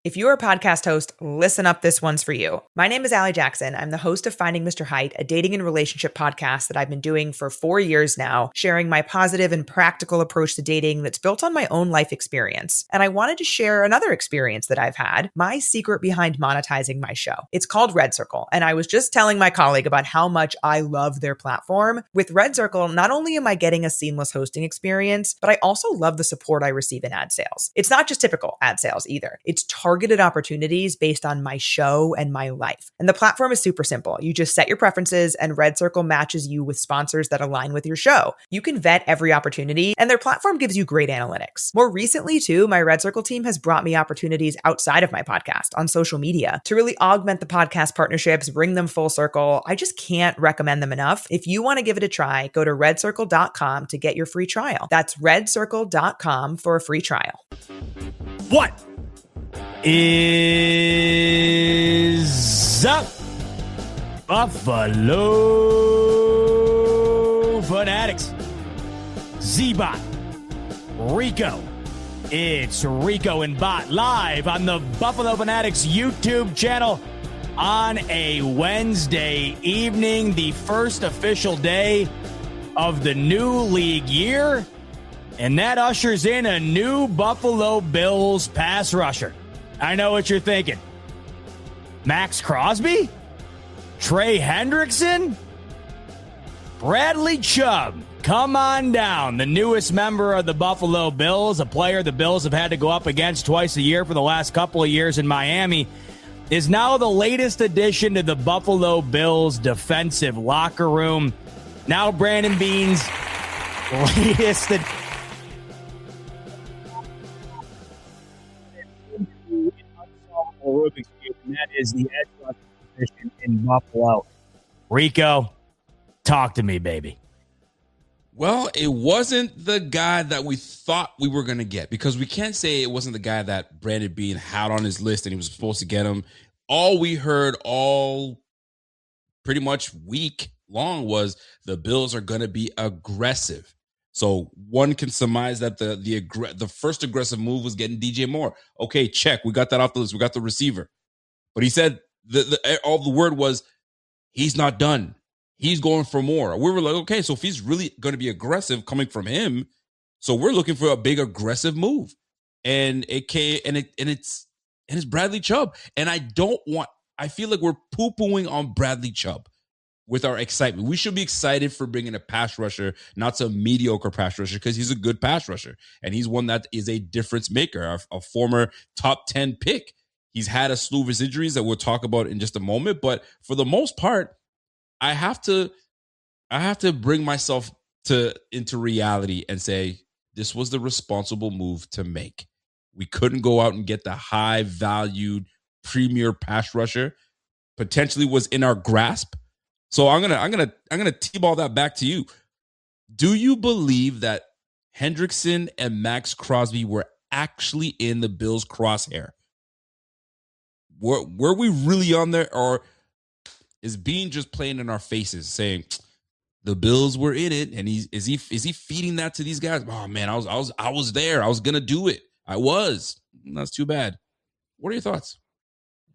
If you're a podcast host, listen up, this one's for you. My name is Allie Jackson. I'm the host of Finding Mr. Height, a dating and relationship podcast that I've been doing for 4 years now, sharing my positive and practical approach to dating that's built on my own life experience. And I wanted to share another experience that I've had, my secret behind monetizing my show. It's called Red Circle, and I was just telling my colleague about how much I love their platform. With Red Circle, not only am I getting a seamless hosting experience, but I also love the support I receive in ad sales. It's not just typical ad sales either. It's targeted opportunities based on my show and my life. And the platform is super simple. You just set your preferences and Red Circle matches you with sponsors that align with your show. You can vet every opportunity and their platform gives you great analytics. More recently too, my Red Circle team has brought me opportunities outside of my podcast on social media to really augment the podcast partnerships, bring them full circle. I just can't recommend them enough. If you want to give it a try, go to redcircle.com to get your free trial. That's redcircle.com for a free trial. What is up, Buffalo Fanatics? Z-Bot, Rico. It's Rico and Bot live on the Buffalo Fanatics YouTube channel on a Wednesday evening, the first official day of the new league year. And that ushers in a new Buffalo Bills pass rusher. I know what you're thinking. Max Crosby? Trey Hendrickson? Bradley Chubb. Come on down. The newest member of the Buffalo Bills, a player the Bills have had to go up against twice a year for the last couple of years in Miami, is now the latest addition to the Buffalo Bills defensive locker room. Now Brandon Beane's latest and that is the edge rusher position in Buffalo. Rico, talk to me, baby. Well, it wasn't the guy that we thought we were going to get, because we can't say it wasn't the guy that Brandon Beane had on his list and he was supposed to get him. All we heard all pretty much week long was the Bills are going to be aggressive. So one can surmise that the first aggressive move was getting DJ Moore. Okay, check. We got that off the list. We got the receiver. But he said all the word was he's not done. He's going for more. We were like, okay, so if he's really going to be aggressive coming from him, so we're looking for a big aggressive move. And it's Bradley Chubb. And I feel like we're poo-pooing on Bradley Chubb with our excitement. We should be excited for bringing a pass rusher, not some mediocre pass rusher, because he's a good pass rusher. And he's one that is a difference maker, a former top 10 pick. He's had a slew of his injuries that we'll talk about in just a moment. But for the most part, I have to bring myself into reality and say, this was the responsible move to make. We couldn't go out and get the high-valued premier pass rusher. Potentially was in our grasp. So I'm gonna t-ball that back to you. Do you believe that Hendrickson and Max Crosby were actually in the Bills' crosshair? Were we really on there, or is Bean just playing in our faces, saying the Bills were in it, and is he feeding that to these guys? Oh man, I was there. I was gonna do it. I was. That's too bad. What are your thoughts?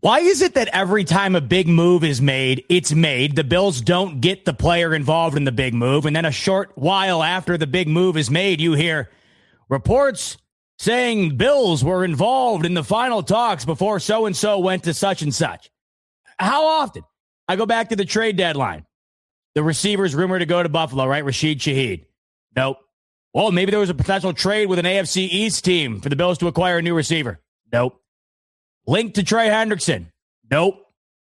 Why is it that every time a big move is made, it's made, the Bills don't get the player involved in the big move, and then a short while after the big move is made, you hear reports saying Bills were involved in the final talks before so-and-so went to such and such? How often? I go back to the trade deadline. The receiver's rumored to go to Buffalo, right? Rashid Shaheed. Nope. Well, maybe there was a potential trade with an AFC East team for the Bills to acquire a new receiver. Nope. Linked to Trey Hendrickson. Nope.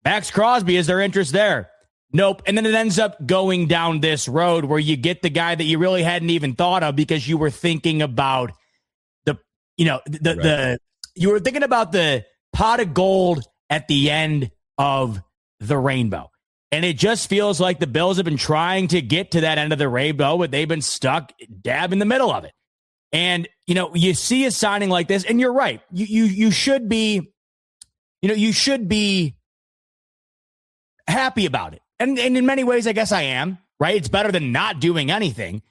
Max Crosby, is there interest there? Nope. And then it ends up going down this road where you get the guy that you really hadn't even thought of because you were thinking about you were thinking about the pot of gold at the end of the rainbow. And it just feels like the Bills have been trying to get to that end of the rainbow, but they've been stuck dab in the middle of it. And, you see a signing like this, and you're right. You should be, you should be happy about it. And in many ways, I guess I am, right? It's better than not doing anything.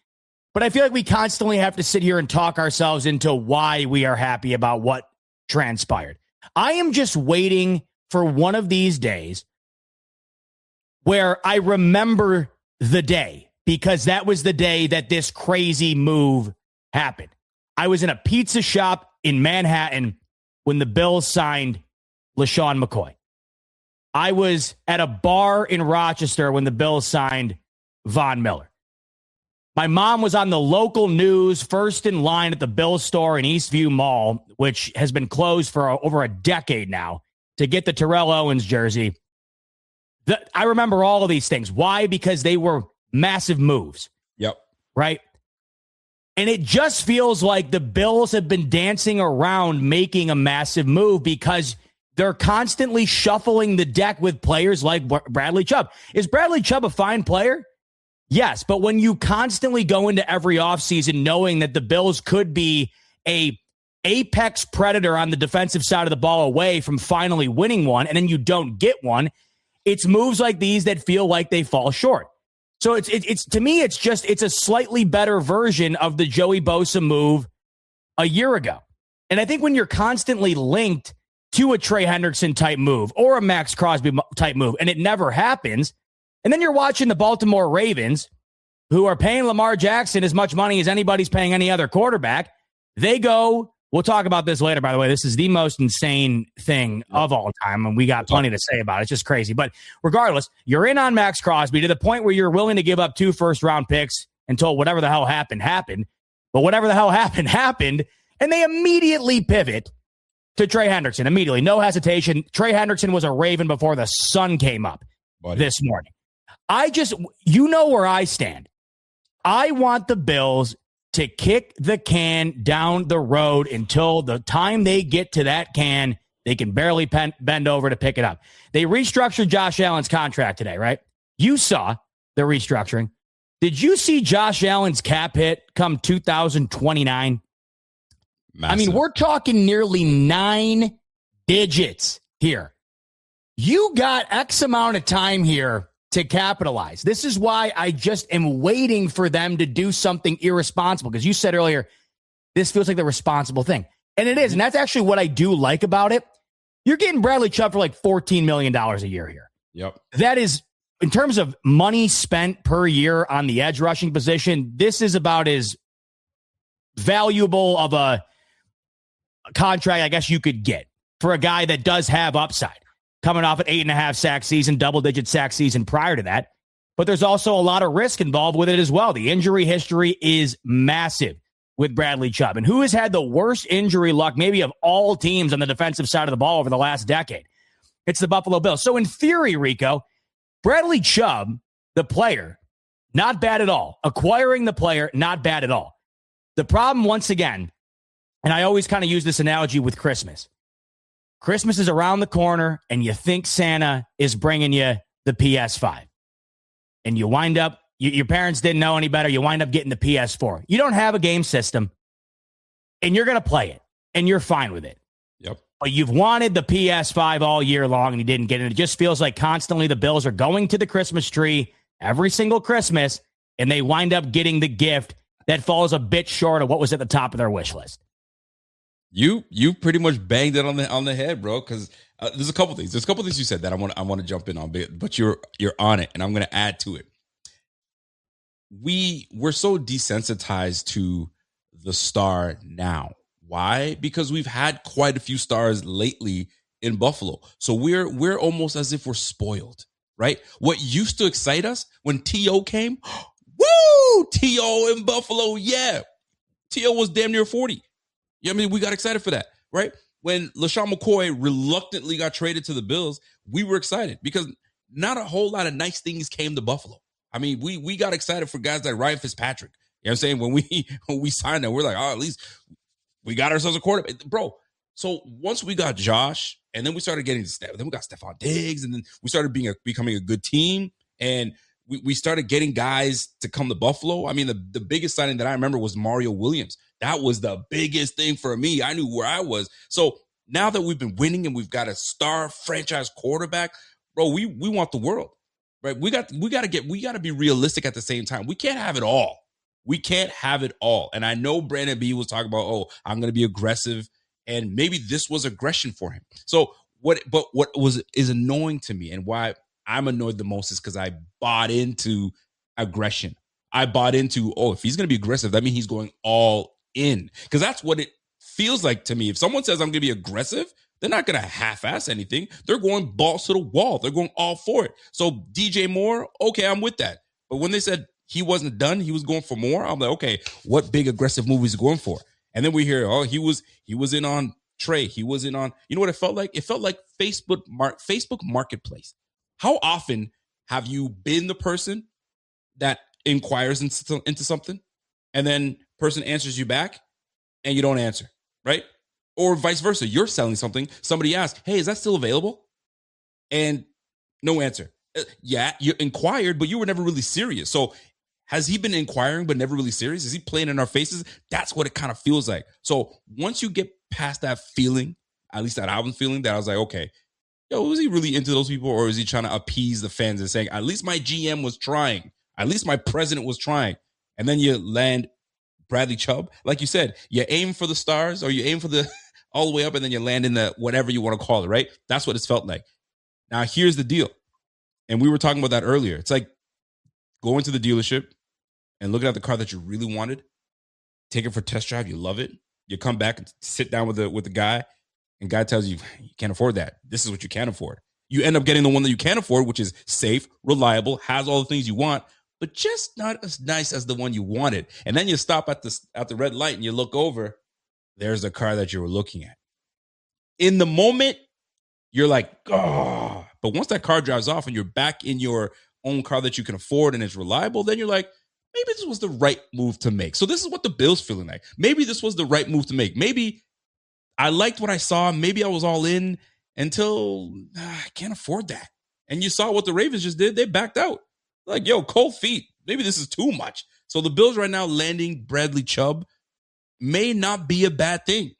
But I feel like we constantly have to sit here and talk ourselves into why we are happy about what transpired. I am just waiting for one of these days where I remember the day, because that was the day that this crazy move happened. I was in a pizza shop in Manhattan when the Bills signed LaShawn McCoy. I was at a bar in Rochester when the Bills signed Von Miller. My mom was on the local news, first in line at the Bills store in Eastview Mall, which has been closed for over a decade now, to get the Terrell Owens jersey. I remember all of these things. Why? Because they were massive moves. Yep. Right? And it just feels like the Bills have been dancing around making a massive move because they're constantly shuffling the deck with players like Bradley Chubb. Is Bradley Chubb a fine player? Yes, but when you constantly go into every offseason knowing that the Bills could be a apex predator on the defensive side of the ball away from finally winning one, and then you don't get one, it's moves like these that feel like they fall short. So it's to me, it's a slightly better version of the Joey Bosa move a year ago. And I think when you're constantly linked to a Trey Hendrickson type move or a Max Crosby type move, and it never happens, and then you're watching the Baltimore Ravens, who are paying Lamar Jackson as much money as anybody's paying any other quarterback. They go, we'll talk about this later, by the way. This is the most insane thing of all time, and we got plenty to say about it. It's just crazy. But regardless, you're in on Max Crosby to the point where you're willing to give up 2 first-round picks until whatever the hell happened. But whatever the hell happened, and they immediately pivot to Trey Hendrickson. Immediately, no hesitation. Trey Hendrickson was a Raven before the sun came up this morning. You know where I stand. I want the Bills to kick the can down the road until the time they get to that can, they can barely bend over to pick it up. They restructured Josh Allen's contract today, right? You saw the restructuring. Did you see Josh Allen's cap hit come 2029? Massive. I mean, we're talking nearly 9 digits here. You got X amount of time here to capitalize. This is why I just am waiting for them to do something irresponsible. Because you said earlier, this feels like the responsible thing. And it is. And that's actually what I do like about it. You're getting Bradley Chubb for like $14 million a year here. Yep. That is, in terms of money spent per year on the edge rushing position, this is about as valuable of a contract I guess you could get for a guy that does have upside. Coming off an 8.5 sack season, double-digit sack season prior to that. But there's also a lot of risk involved with it as well. The injury history is massive with Bradley Chubb. And who has had the worst injury luck maybe of all teams on the defensive side of the ball over the last decade? It's the Buffalo Bills. So in theory, Rico, Bradley Chubb, the player, not bad at all. Acquiring the player, not bad at all. The problem, once again, and I always kind of use this analogy with Christmas. Christmas is around the corner, and you think Santa is bringing you the PS5. And you wind up, your parents didn't know any better, you wind up getting the PS4. You don't have a game system, and you're going to play it, and you're fine with it. Yep. But you've wanted the PS5 all year long, and you didn't get it. It just feels like constantly the Bills are going to the Christmas tree every single Christmas, and they wind up getting the gift that falls a bit short of what was at the top of their wish list. You pretty much banged it on the head, bro. Because there's a couple things. There's a couple things you said that I want to jump in on, but you're on it, and I'm going to add to it. We're so desensitized to the star now. Why? Because we've had quite a few stars lately in Buffalo, so we're almost as if we're spoiled, right? What used to excite us when T.O. came, woo! T.O. in Buffalo, yeah. T.O. was damn near 40. Yeah, I mean, we got excited for that, right? When LaShawn McCoy reluctantly got traded to the Bills, we were excited because not a whole lot of nice things came to Buffalo. I mean, we got excited for guys like Ryan Fitzpatrick. You know what I'm saying? When we signed them, we're like, oh, at least we got ourselves a quarterback. Bro, so once we got Josh, and then we started getting then we got Stephon Diggs, and then we started becoming a good team, and we started getting guys to come to Buffalo. I mean, the biggest signing that I remember was Mario Williams. That was the biggest thing for me. I knew where I was. So now that we've been winning and we've got a star franchise quarterback, bro, we want the world, right? We got to be realistic at the same time. We can't have it all. We can't have it all. And I know Brandon B was talking about, I'm going to be aggressive And maybe this was aggression for him. So what is annoying to me and why I'm annoyed the most is because I bought into aggression. I bought into, if he's going to be aggressive, that means he's going all in. Because that's what it feels like to me. If someone says I'm going to be aggressive, they're not going to half-ass anything. They're going balls to the wall. They're going all for it. So DJ Moore, okay, I'm with that. But when they said he wasn't done, he was going for more, I'm like, okay, what big aggressive move is he going for? And then we hear, he was in on Trey. He was in on, you know what it felt like? It felt like Facebook Marketplace. How often have you been the person that inquires into something and then person answers you back and you don't answer, right? Or vice versa. You're selling something. Somebody asks, hey, is that still available? And no answer. Yeah, you inquired, but you were never really serious. So has he been inquiring but never really serious? Is he playing in our faces? That's what it kind of feels like. So once you get past that feeling, at least that I was feeling, that I was like, okay, was he really into those people, or is he trying to appease the fans and saying, at least my GM was trying. At least my president was trying. And then you land Bradley Chubb. Like you said, you aim for the stars or you aim for the all the way up and then you land in the whatever you want to call it, right? That's what it's felt like. Now, here's the deal. And we were talking about that earlier. It's like going to the dealership and looking at the car that you really wanted, take it for a test drive. You love it. You come back and sit down with the guy, and guy tells you, you can't afford that. This is what you can't afford. You end up getting the one that you can afford, which is safe, reliable, has all the things you want, but just not as nice as the one you wanted. And then you stop at the red light and you look over. There's the car that you were looking at. In the moment, you're like, oh. But once that car drives off and you're back in your own car that you can afford and it's reliable, then you're like, maybe this was the right move to make. So this is what the Bills feeling like. Maybe this was the right move to make. Maybe I liked what I saw. Maybe I was all in until I can't afford that. And you saw what the Ravens just did. They backed out. Like, cold feet. Maybe this is too much. So the Bills right now landing Bradley Chubb may not be a bad thing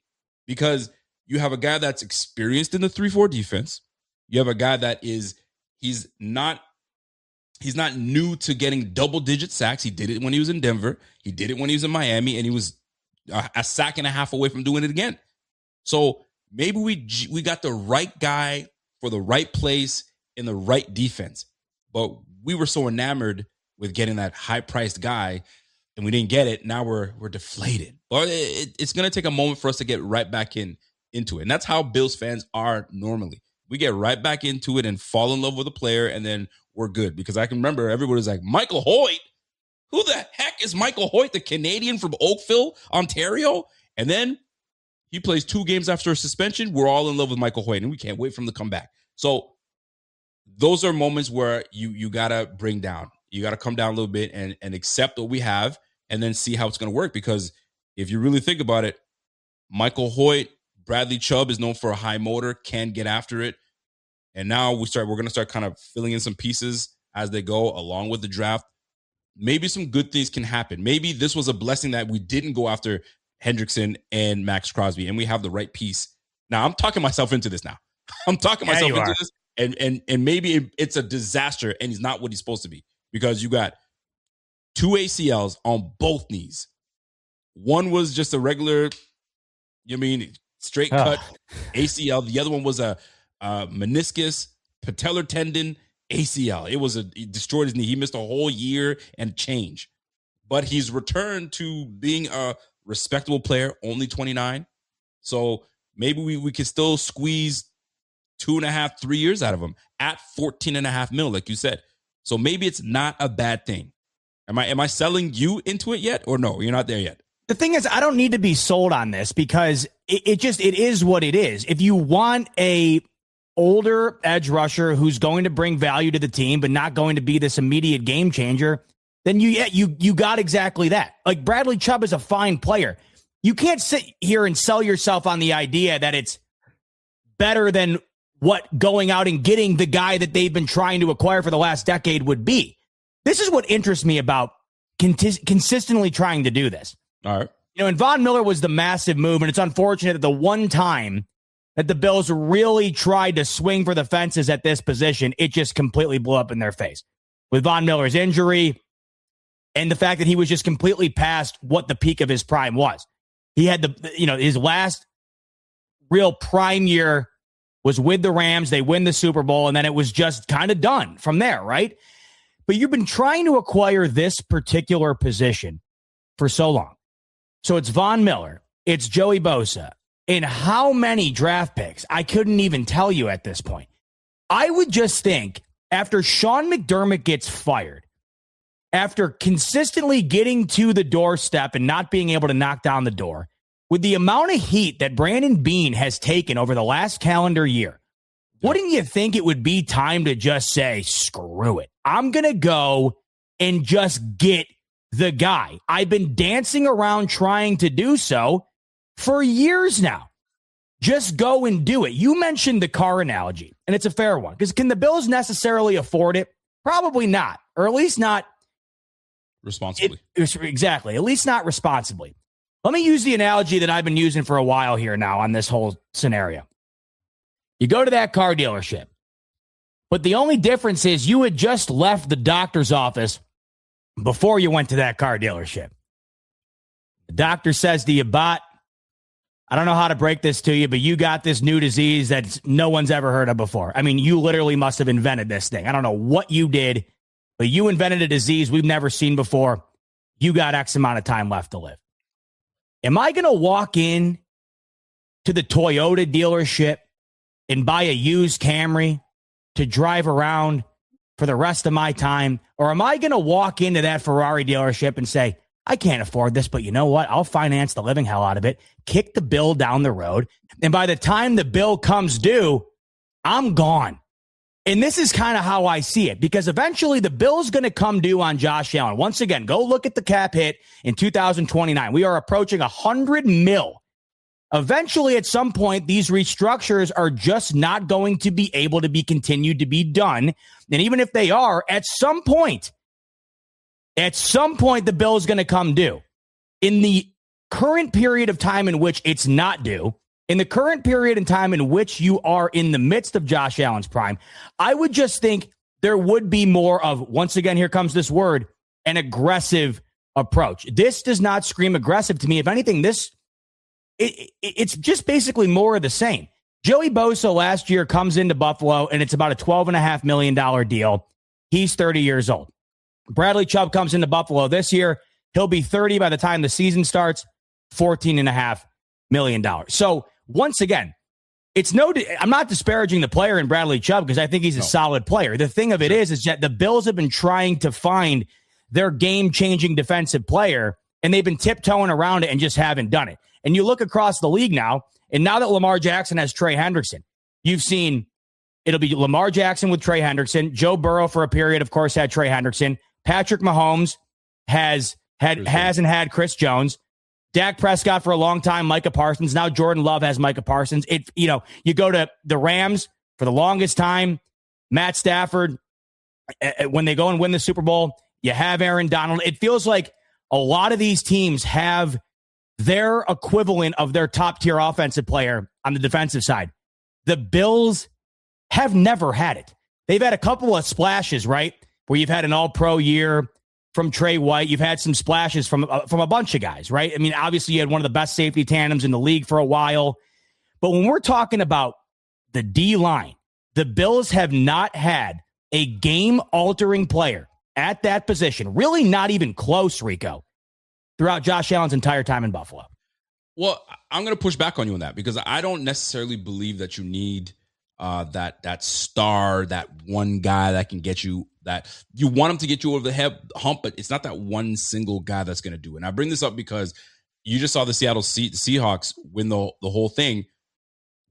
because you have a guy that's experienced in the 3-4 defense. You have a guy that he's not new to getting double-digit sacks. He did it when he was in Denver. He did it when he was in Miami, and he was a sack and a half away from doing it again. So maybe we got the right guy for the right place in the right defense. But we were so enamored with getting that high-priced guy, and we didn't get it. Now we're deflated. But it's going to take a moment for us to get right back into it. And that's how Bills fans are normally. We get right back into it and fall in love with a player, and then we're good. Because I can remember everybody's like, Michael Hoyt? Who the heck is Michael Hoyt, the Canadian from Oakville, Ontario? And then he plays 2 games after a suspension. We're all in love with Michael Hoyt, and we can't wait for him to come back. So those are moments where you got to bring down. You got to come down a little bit and accept what we have and then see how it's going to work. Because if you really think about it, Michael Hoyt, Bradley Chubb is known for a high motor, can get after it. And now we're going to start kind of filling in some pieces as they go along with the draft. Maybe some good things can happen. Maybe this was a blessing that we didn't go after Hendrickson and Max Crosby, and we have the right piece. Now, I'm talking myself into this now. I'm talking myself into this, and maybe it's a disaster, and he's not what he's supposed to be, because you got 2 ACLs on both knees. One was just a regular, straight cut ACL. The other one was a meniscus, patellar tendon, ACL. He destroyed his knee. He missed a whole year and change. But he's returned to being a respectable player, only 29. So maybe we could still squeeze 2.5, 3 years out of him at $14.5 million, like you said. So maybe it's not a bad thing. Am I selling you into it yet, or no? You're not there yet. The thing is, I don't need to be sold on this because it is what it is. If you want a older edge rusher who's going to bring value to the team but not going to be this immediate game changer, then you got exactly that. Like, Bradley Chubb is a fine player. You can't sit here and sell yourself on the idea that it's better than what going out and getting the guy that they've been trying to acquire for the last decade would be. This is what interests me about consistently trying to do this. All right. And Von Miller was the massive move, and it's unfortunate that the one time that the Bills really tried to swing for the fences at this position, it just completely blew up in their face. With Von Miller's injury and the fact that he was just completely past what the peak of his prime was. He had his last real prime year was with the Rams. They win the Super Bowl, and then it was just kind of done from there, right? But you've been trying to acquire this particular position for so long. So it's Von Miller, it's Joey Bosa. In how many draft picks? I couldn't even tell you at this point. I would just think after Sean McDermott gets fired, after consistently getting to the doorstep and not being able to knock down the door, with the amount of heat that Brandon Beane has taken over the last calendar year, wouldn't you think it would be time to just say, screw it? I'm going to go and just get the guy. I've been dancing around trying to do so for years now. Just go and do it. You mentioned the car analogy, and it's a fair one. Because can the Bills necessarily afford it? Probably not. Or at least not responsibly. Exactly. At least not responsibly. Let me use the analogy that I've been using for a while here now on this whole scenario. You go to that car dealership, but the only difference is you had just left the doctor's office before you went to that car dealership. The doctor says to you, Bot, I don't know how to break this to you, but you got this new disease that no one's ever heard of before. I mean, you literally must have invented this thing. I don't know what you did, but you invented a disease we've never seen before. You got X amount of time left to live. Am I going to walk in to the Toyota dealership and buy a used Camry to drive around for the rest of my time? Or am I going to walk into that Ferrari dealership and say, I can't afford this, but you know what? I'll finance the living hell out of it, kick the bill down the road, and by the time the bill comes due, I'm gone. And this is kind of how I see it, because eventually the bill's going to come due on Josh Allen. Once again, go look at the cap hit in 2029. We are approaching $100 million. Eventually, at some point, these restructures are just not going to be able to be continued to be done. And even if they are, at some point, the bill is going to come due. In the current period of time in which it's not due, in the current period in time in which you are in the midst of Josh Allen's prime, I would just think there would be more of, once again, here comes this word, an aggressive approach. This does not scream aggressive to me. If anything, it's just basically more of the same. Joey Bosa last year comes into Buffalo, and it's about a $12.5 million deal. He's 30 years old. Bradley Chubb comes into Buffalo this year. He'll be 30 by the time the season starts, $14.5 million. So once again, I'm not disparaging the player in Bradley Chubb because I think he's a solid player. The thing of it is that the Bills have been trying to find their game-changing defensive player, and they've been tiptoeing around it and just haven't done it. And you look across the league now, and now that Lamar Jackson has Trey Hendrickson, you've seen it'll be Lamar Jackson with Trey Hendrickson. Joe Burrow for a period, of course, had Trey Hendrickson. Patrick Mahomes has had Chris Jones. Dak Prescott for a long time, Micah Parsons. Now Jordan Love has Micah Parsons. You go to the Rams for the longest time, Matt Stafford. When they go and win the Super Bowl, you have Aaron Donald. It feels like a lot of these teams have their equivalent of their top-tier offensive player on the defensive side. The Bills have never had it. They've had a couple of splashes, right, where you've had an all-pro year from Trey White. You've had some splashes from a bunch of guys, right? I mean, obviously, you had one of the best safety tandems in the league for a while. But when we're talking about the D-line, the Bills have not had a game-altering player at that position, really not even close, Rico, throughout Josh Allen's entire time in Buffalo. Well, I'm going to push back on you on that because I don't necessarily believe that you need that star, that one guy that can get you, that you want him to get you over the hump, but it's not that one single guy that's going to do it. And I bring this up because you just saw the Seattle Seahawks win the whole thing.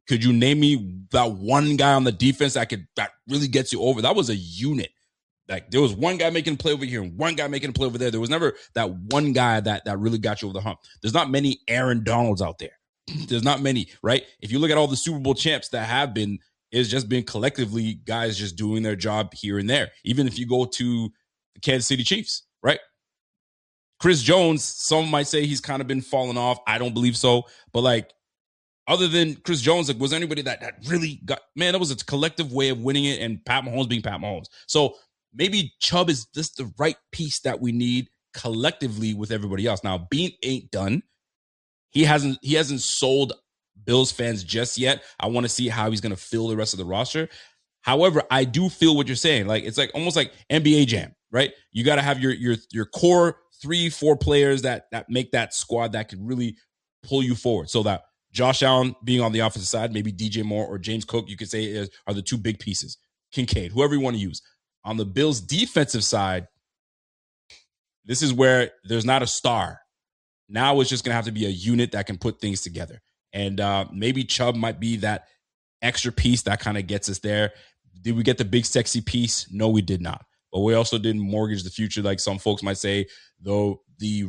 Could you name me that one guy on the defense that really gets you over? That was a unit. Like there was one guy making a play over here and one guy making a play over there. There was never that one guy that really got you over the hump. There's not many Aaron Donalds out there. There's not many, right? If you look at all the Super Bowl champs that have been, it's just been collectively guys just doing their job here and there. Even if you go to the Kansas City Chiefs, right? Chris Jones, some might say he's kind of been falling off. I don't believe so. But like, other than Chris Jones, like, was there anybody that really got, man, that was a collective way of winning it and Pat Mahomes being Pat Mahomes. So maybe Chubb is just the right piece that we need collectively with everybody else. Now, Bean ain't done. He hasn't sold Bills fans just yet. I want to see how he's going to fill the rest of the roster. However, I do feel what you're saying. Like, it's like almost like NBA Jam, right? You got to have your core 3-4 players that make that squad that could really pull you forward. So that Josh Allen being on the offensive side, maybe DJ Moore or James Cook, you could say are the two big pieces. Kincaid, whoever you want to use. On the Bills defensive side, this is where there's not a star. Now it's just going to have to be a unit that can put things together. And maybe Chubb might be that extra piece that kind of gets us there. Did we get the big sexy piece? No, we did not. But we also didn't mortgage the future like some folks might say, though the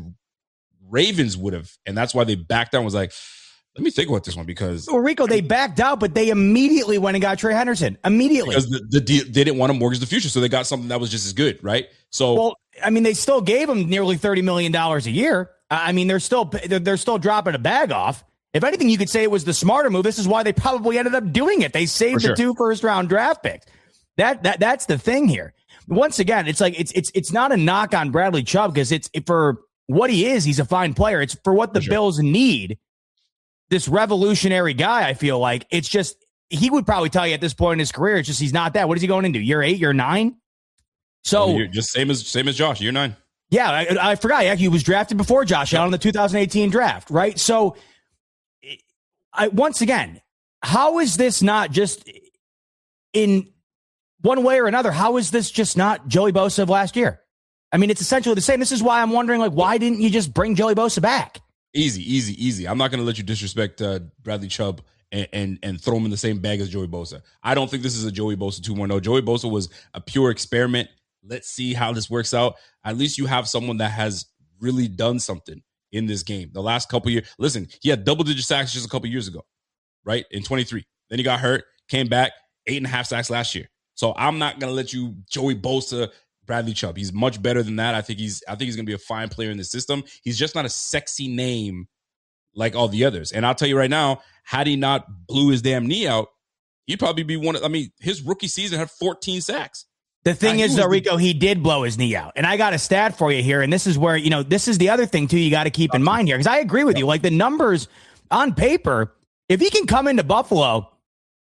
Ravens would have. And that's why they backed down, was like, let me think about this one because... Well, Rico, they backed out, but they immediately went and got Trey Henderson. Immediately. Because the deal, they didn't want to mortgage the future, so they got something that was just as good, right? So, well, I mean, they still gave him nearly $30 million a year. I mean, they're still dropping a bag off. If anything, you could say it was the smarter move. This is why they probably ended up doing it. They saved the 2 first-round draft picks. That's the thing here. Once again, it's like it's not a knock on Bradley Chubb because it's for what he is. He's a fine player. It's for what the Bills need. This revolutionary guy, I feel like it's just he would probably tell you at this point in his career, it's just he's not that. What is he going into? Year 8, year 9? So you're just same as Josh, year 9. Yeah, I forgot. He was drafted before Josh Allen in the 2018 draft, right? So, once again, how is this not just in one way or another? How is this just not Joey Bosa of last year? I mean, it's essentially the same. This is why I'm wondering, like, why didn't you just bring Joey Bosa back? Easy. I'm not going to let you disrespect Bradley Chubb and throw him in the same bag as Joey Bosa. I don't think this is a Joey Bosa 2.0. Joey Bosa was a pure experiment. Let's see how this works out. At least you have someone that has really done something in this game. The last couple years, listen, he had double-digit sacks just a couple years ago, right? In 23. Then he got hurt, came back, 8.5 sacks last year. So I'm not going to let you Joey Bosa Bradley Chubb. He's much better than that. I think he's going to be a fine player in the system. He's just not a sexy name like all the others. And I'll tell you right now, had he not blew his damn knee out, he'd probably be his rookie season had 14 sacks. The thing is, though, Rico, he did blow his knee out. And I got a stat for you here. And this is where, this is the other thing, too, you got to keep in mind here. Because I agree with you. Like, the numbers on paper, if he can come into Buffalo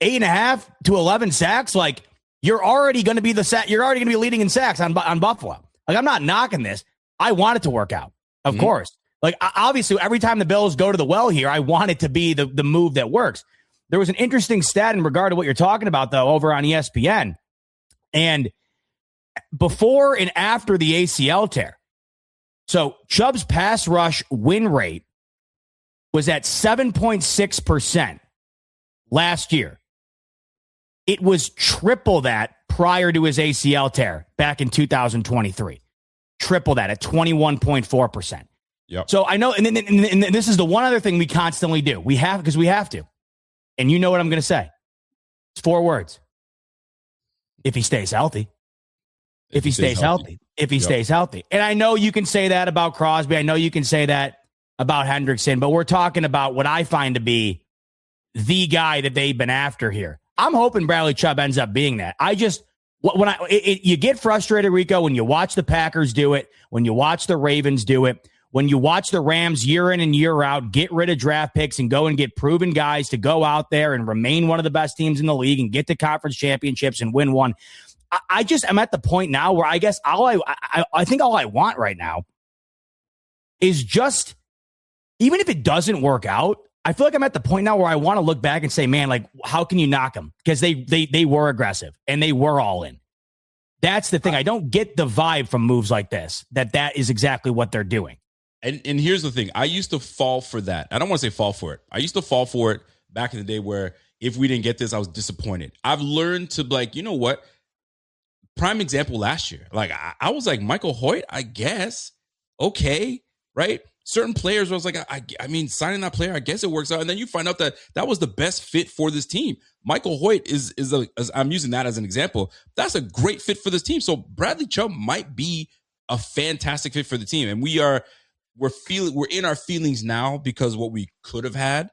8.5 to 11 sacks, like, you're already going to be leading in sacks on Buffalo. Like, I'm not knocking this. I want it to work out, of course. Like, obviously, every time the Bills go to the well here, I want it to be the move that works. There was an interesting stat in regard to what you're talking about, though, over on ESPN. And before and after the ACL tear, so Chubb's pass rush win rate was at 7.6% last year. It was triple that prior to his ACL tear back in 2023. Triple that at 21.4%. Yep. So I know, and this is the one other thing we constantly do. We have to. And you know what I'm going to say. It's 4 words. If he stays healthy. If he stays healthy. And I know you can say that about Crosby. I know you can say that about Hendrickson, but we're talking about what I find to be the guy that they've been after here. I'm hoping Bradley Chubb ends up being that. You get frustrated, Rico, when you watch the Packers do it, when you watch the Ravens do it, when you watch the Rams year in and year out get rid of draft picks and go and get proven guys to go out there and remain one of the best teams in the league and get to conference championships and win one. I just am at the point now where I guess I think all I want right now is just, even if it doesn't work out, I feel like I'm at the point now where I want to look back and say, man, like, how can you knock them? Because they were aggressive and they were all in. That's the thing. I don't get the vibe from moves like this, that is exactly what they're doing. And here's the thing. I used to fall for that. I don't want to say fall for it. I used to fall for it back in the day where if we didn't get this, I was disappointed. I've learned to, like, you know what? Prime example last year. Like, I was like, Michael Hoyt, I guess. Okay, right? Certain players I was like, I mean, signing that player, I guess it works out. And then you find out that was the best fit for this team. Michael Hoyt I'm using that as an example. That's a great fit for this team. So Bradley Chubb might be a fantastic fit for the team. And we're in our feelings now because of what we could have had.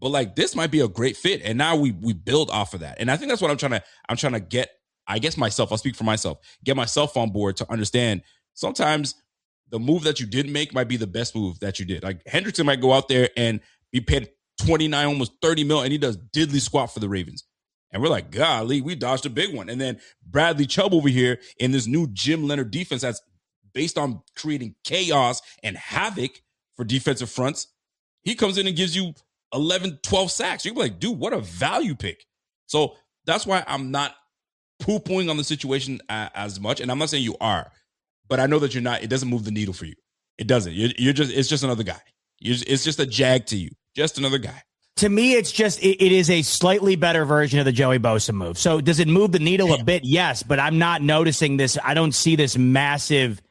But like, this might be a great fit. And now we build off of that. And I think that's what I'm trying to get, I guess myself, I'll speak for myself, get myself on board to understand sometimes the move that you didn't make might be the best move that you did. Like, Hendrickson might go out there and be paid 29, almost 30 mil, and he does diddly squat for the Ravens. And we're like, golly, we dodged a big one. And then Bradley Chubb over here in this new Jim Leonard defense that's based on creating chaos and havoc for defensive fronts. He comes in and gives you 11, 12 sacks. You're like, dude, what a value pick. So that's why I'm not poo-pooing on the situation as much. And I'm not saying you are, but I know that you're not. It doesn't move the needle for you. It doesn't. It's just another guy. It's just a jag to you. Just another guy. To me, it's just, it is a slightly better version of the Joey Bosa move. So does it move the needle a bit? Yes, but I'm not noticing this. I don't see this massive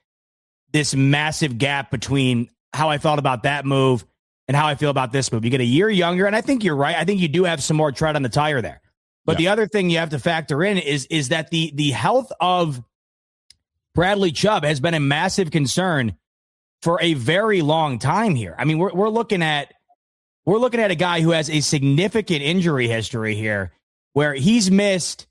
gap between how I felt about that move and how I feel about this move. You get a year younger, and I think you're right. I think you do have some more tread on the tire there. But the other thing you have to factor in is that the health of Bradley Chubb has been a massive concern for a very long time here. I mean, we're looking at a guy who has a significant injury history here, where he's missed.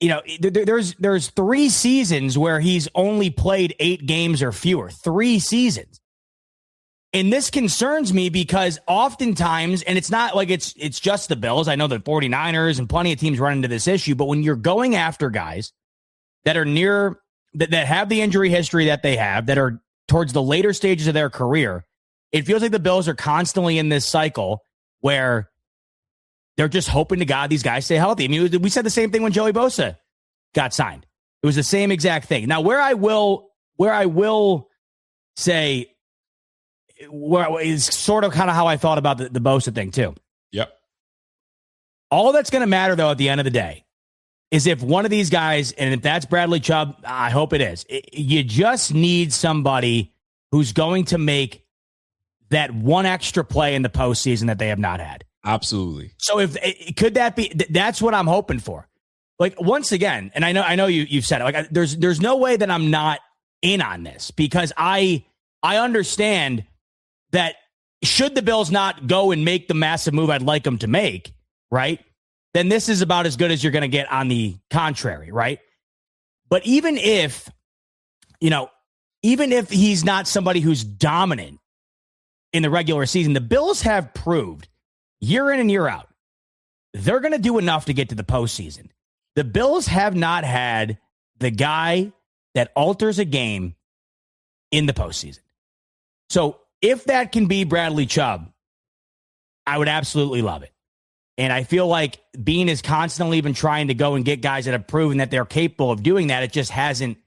You know, there's 3 seasons where he's only played 8 games or fewer. 3 seasons. And this concerns me because oftentimes, and it's not like it's just the Bills. I know the 49ers and plenty of teams run into this issue, but when you're going after guys that are that have the injury history that they have, that are towards the later stages of their career, it feels like the Bills are constantly in this cycle where they're just hoping to God these guys stay healthy. I mean, we said the same thing when Joey Bosa got signed. It was the same exact thing. Now, where I will say, where is sort of kind of how I thought about the Bosa thing too. Yep. All that's going to matter, though, at the end of the day, is if one of these guys, and if that's Bradley Chubb, I hope it is, you just need somebody who's going to make that one extra play in the postseason that they have not had. Absolutely. So could that be? That's what I'm hoping for. Like, once again, and I know you've said it. Like, there's no way that I'm not in on this, because I understand that should the Bills not go and make the massive move I'd like them to make, right? Then this is about as good as you're going to get on the contrary, right? But even if he's not somebody who's dominant in the regular season, the Bills have proved year in and year out they're going to do enough to get to the postseason. The Bills have not had the guy that alters a game in the postseason. So if that can be Bradley Chubb, I would absolutely love it. And I feel like Bean is constantly been trying to go and get guys that have proven that they're capable of doing that. It just hasn't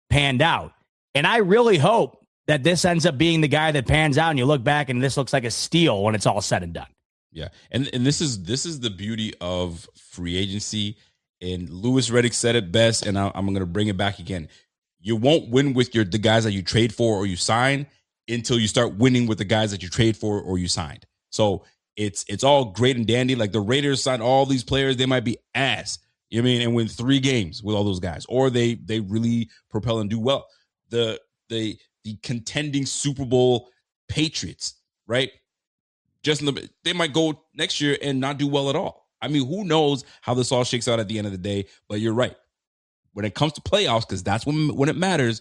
panned out. And I really hope that this ends up being the guy that pans out and you look back and this looks like a steal when it's all said and done. Yeah. And this is the beauty of free agency. And Louis Riddick said it best, and I'm going to bring it back again. You won't win with the guys that you trade for or you sign until you start winning with the guys that you trade for or you signed. So it's all great and dandy. Like the Raiders signed all these players, they might be ass, you know what I mean, and win 3 games with all those guys, or they really propel and do well. The contending Super Bowl Patriots, right? They might go next year and not do well at all. I mean, who knows how this all shakes out at the end of the day? But you're right. When it comes to playoffs, because that's when it matters,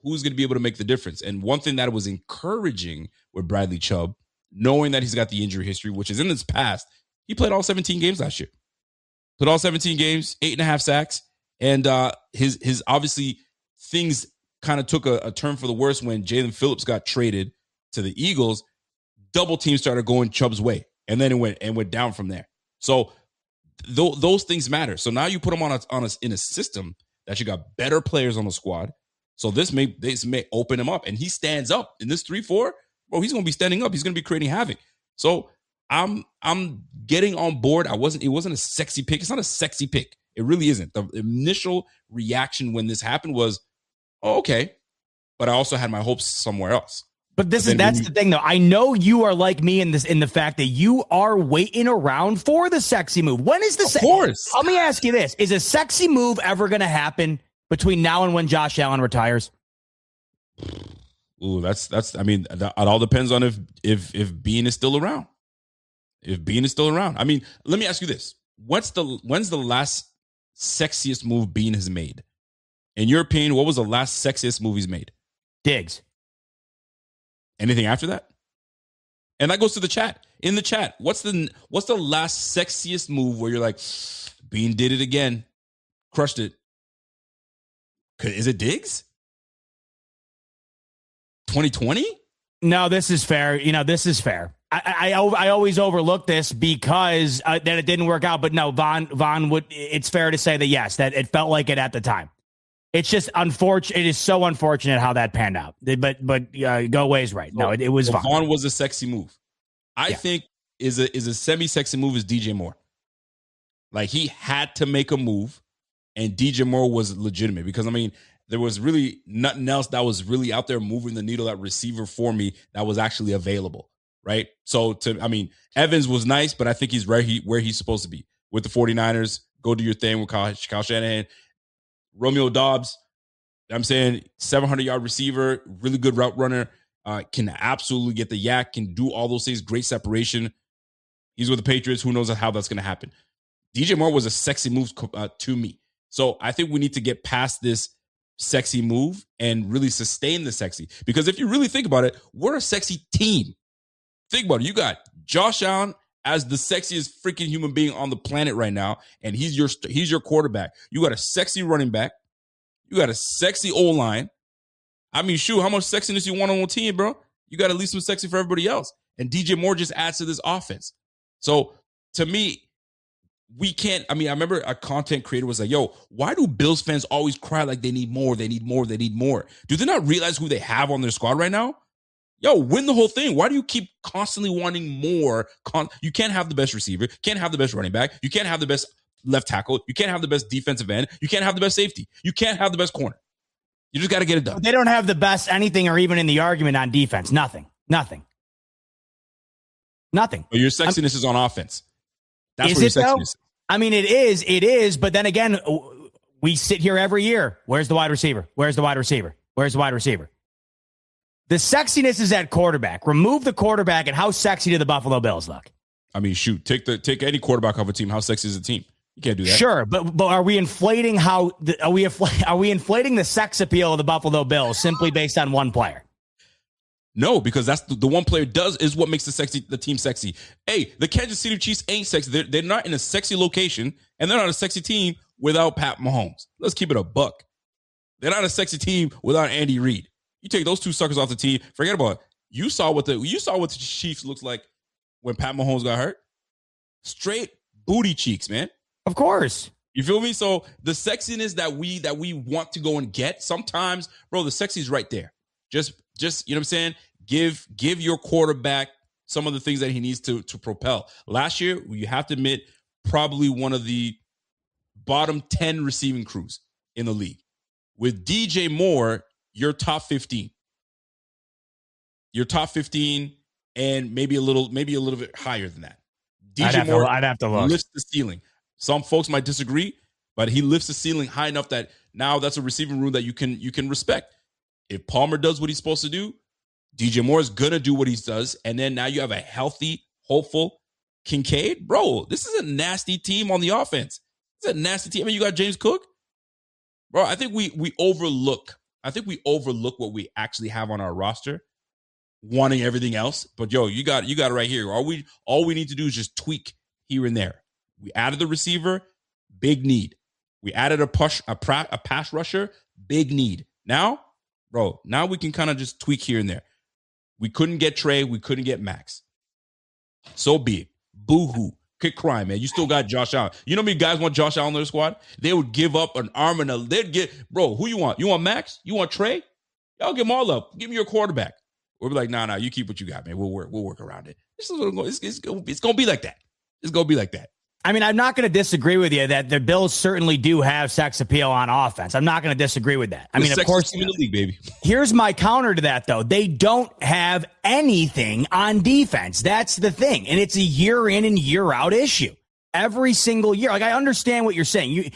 who's going to be able to make the difference? And one thing that was encouraging with Bradley Chubb, knowing that he's got the injury history, which is in his past, he played all 17 games last year. Played all 17 games, 8.5 sacks. And his obviously things kind of took a turn for the worse when Jalen Phillips got traded to the Eagles. Double teams started going Chubb's way, and then it went down from there. So those things matter. So now you put him in a system that you got better players on the squad. So this may open him up, and he stands up in this 3-4. Bro, he's going to be standing up. He's going to be creating havoc. So I'm getting on board. It wasn't a sexy pick. It's not a sexy pick. It really isn't. The initial reaction when this happened was, oh, okay. But I also had my hopes somewhere else. But that's the thing, though. I know you are like me in the fact that you are waiting around for the sexy move. When is the Of course. Let me ask you this. Is a sexy move ever going to happen between now and when Josh Allen retires? Ooh, that's. I mean, it all depends on if Bean is still around. If Bean is still around. I mean, let me ask you this. When's the last sexiest move Bean has made? In your opinion, what was the last sexiest move he's made? Diggs. Anything after that? And that goes to the chat. in the chat. What's the last sexiest move where you're like, Bean did it again, crushed it? Is it Diggs? 2020? No, this is fair. This is fair. I always overlook this because that it didn't work out. But no, Von would. It's fair to say that yes, that it felt like it at the time. It's just unfortunate. It is so unfortunate how that panned out. But Go Away's right. No, it was Von. Von was a sexy move. I think is a semi-sexy move is DJ Moore. Like, he had to make a move, and DJ Moore was legitimate because, I mean, there was really nothing else that was really out there moving the needle at receiver for me that was actually available, right? So, Evans was nice, but I think he's right where he's supposed to be. With the 49ers, go do your thing with Kyle Shanahan. Romeo Doubs, I'm saying 700-yard receiver, really good route runner, can absolutely get the yak, can do all those things, great separation. He's with the Patriots. Who knows how that's going to happen? DJ Moore was a sexy move to me. So I think we need to get past this sexy move and really sustain the sexy. Because if you really think about it, we're a sexy team. Think about it. You got Josh Allen as the sexiest freaking human being on the planet right now, and he's your quarterback. You got a sexy running back. You got a sexy O-line. I mean, shoot, how much sexiness you want on one team, bro? You got at least some sexy for everybody else. And DJ Moore just adds to this offense. So to me, we can't. I remember a content creator was like, yo, why do Bills fans always cry like they need more, they need more, they need more? Do they not realize who they have on their squad right now? Yo, win the whole thing. Why do you keep constantly wanting more? You can't have the best receiver. Can't have the best running back. You can't have the best left tackle. You can't have the best defensive end. You can't have the best safety. You can't have the best corner. You just got to get it done. They don't have the best anything or even in the argument on defense. Nothing. But your sexiness is on offense. That's where your sexiness is. I mean, it is. But then again, we sit here every year. Where's the wide receiver? Where's the wide receiver? Where's the wide receiver? The sexiness is at quarterback. Remove the quarterback, and how sexy do the Buffalo Bills look? I mean, shoot, take any quarterback off a team. How sexy is the team? You can't do that. Sure, but are we inflating are we inflating the sex appeal of the Buffalo Bills simply based on one player? No, because that's the one player is what makes the team sexy. Hey, the Kansas City Chiefs ain't sexy. They're not in a sexy location, and they're not a sexy team without Pat Mahomes. Let's keep it a buck. They're not a sexy team without Andy Reid. You take those two suckers off the team, forget about it. You saw what the Chiefs looked like when Pat Mahomes got hurt. Straight booty cheeks, man. Of course. You feel me? So the sexiness that we want to go and get, sometimes, bro, the sexy is right there. Just you know what I'm saying? Give your quarterback some of the things that he needs to propel. Last year, you have to admit, probably one of the bottom 10 receiving crews in the league. With DJ Moore, you're top 15. You're top 15 and maybe a little bit higher than that. DJ Moore I'd have to look. Lifts the ceiling. Some folks might disagree, but he lifts the ceiling high enough that now that's a receiving room that you can respect. If Palmer does what he's supposed to do, DJ Moore is going to do what he does. And then now you have a healthy, hopeful Kincaid. Bro, this is a nasty team on the offense. It's a nasty team. I mean, you got James Cook. Bro, I think we overlook what we actually have on our roster, wanting everything else. But yo, you got it right here. All we need to do is just tweak here and there. We added the receiver, big need. We added a pass rusher, big need. Now we can kind of just tweak here and there. We couldn't get Trey, we couldn't get Max. So be it. Boo-hoo. Quit crying, man. You still got Josh Allen. You know how many guys want Josh Allen on their squad? They would give up an arm and they'd get, bro, who you want? You want Max? You want Trey? Y'all give them all up. Give me your quarterback. We'll be like, nah, you keep what you got, man. We'll work around it. It's going to be like that. It's going to be like that. I mean, I'm not going to disagree with you that the Bills certainly do have sex appeal on offense. I'm not going to disagree with that. I mean, of course, in the league, baby. Here's my counter to that, though. They don't have anything on defense. That's the thing. And it's a year in and year out issue. Every single year. Like, I understand what you're saying.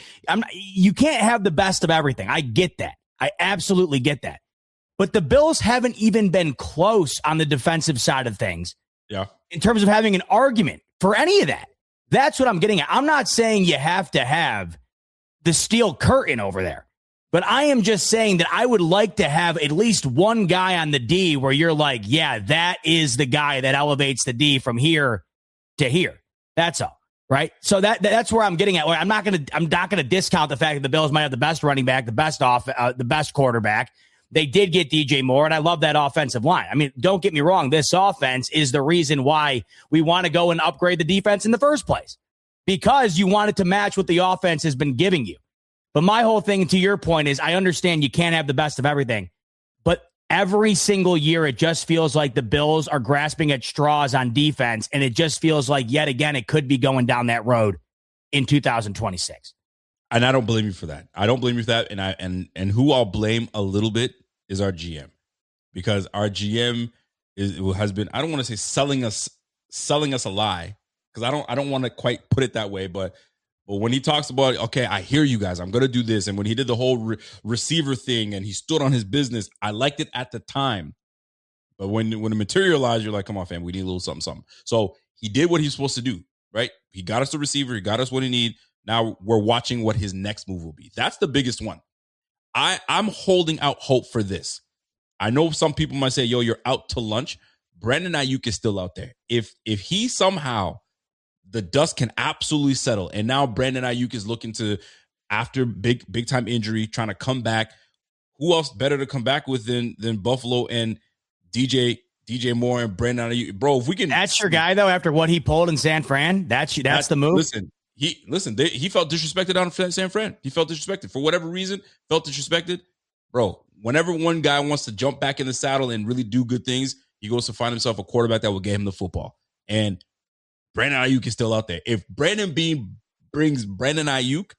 You can't have the best of everything. I get that. I absolutely get that. But the Bills haven't even been close on the defensive side of things. Yeah. In terms of having an argument for any of that. That's what I'm getting at. I'm not saying you have to have the steel curtain over there. But I am just saying that I would like to have at least one guy on the D where you're like, yeah, that is the guy that elevates the D from here to here. That's all, right? So that's where I'm getting at. I'm not gonna discount the fact that the Bills might have the best running back, the best quarterback. They did get DJ Moore, and I love that offensive line. I mean, don't get me wrong. This offense is the reason why we want to go and upgrade the defense in the first place, because you want it to match what the offense has been giving you. But my whole thing, to your point, is I understand you can't have the best of everything. But every single year, it just feels like the Bills are grasping at straws on defense. And it just feels like, yet again, it could be going down that road in 2026. And I don't blame you for that. I don't blame you for that. And who I'll blame a little bit is our GM. Because our GM has been, I don't want to say selling us a lie, because I don't want to quite put it that way, but when he talks about, okay, I hear you guys, I'm going to do this. And when he did the whole receiver thing and he stood on his business, I liked it at the time. But when it materialized, you're like, come on, fam, we need a little something. So he did what he's supposed to do, right? He got us the receiver. He got us what he need. Now we're watching what his next move will be. That's the biggest one. I'm holding out hope for this. I know some people might say, yo, you're out to lunch. Brandon Ayuk is still out there. If he somehow, the dust can absolutely settle, and now Brandon Ayuk is looking to, after big time injury, trying to come back. Who else better to come back with than Buffalo and DJ Moore and Brandon Ayuk? Bro, if we can, that's your guy though. After what he pulled in San Fran, that's the move. He felt disrespected on San Fran. He felt disrespected for whatever reason. Felt disrespected, bro. Whenever one guy wants to jump back in the saddle and really do good things, he goes to find himself a quarterback that will get him the football. And Brandon Ayuk is still out there. If Brandon Beane brings Brandon Ayuk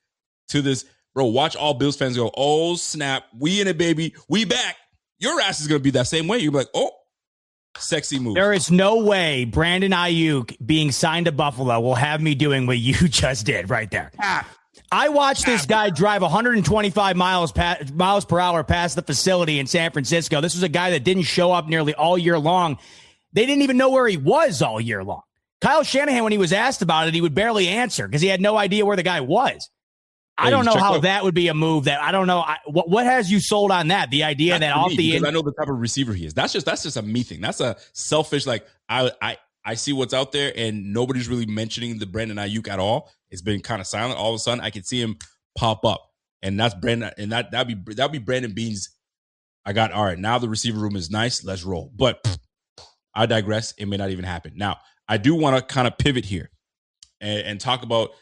to this, bro, watch all Bills fans go, oh, snap. We in it, baby. We back. Your ass is going to be that same way. You're like, oh, sexy move. There is no way Brandon Ayuk being signed to Buffalo will have me doing what you just did right there. I watched this guy drive 125 miles per hour past the facility in San Francisco. This was a guy that didn't show up nearly all year long. They didn't even know where he was all year long. Kyle Shanahan, when he was asked about it, he would barely answer because he had no idea where the guy was. I don't know how that would be a move that I don't know. What has you sold on that? The idea that off the end, I know the type of receiver he is. That's just a me thing. That's a selfish, like I see what's out there and nobody's really mentioning the Brandon Ayuk at all. It's been kind of silent. All of a sudden I can see him pop up, and that's Brandon, and that'd be Brandon Beane's. All right, now the receiver room is nice. Let's roll. But I digress. It may not even happen. Now, I do want to kind of pivot here and talk about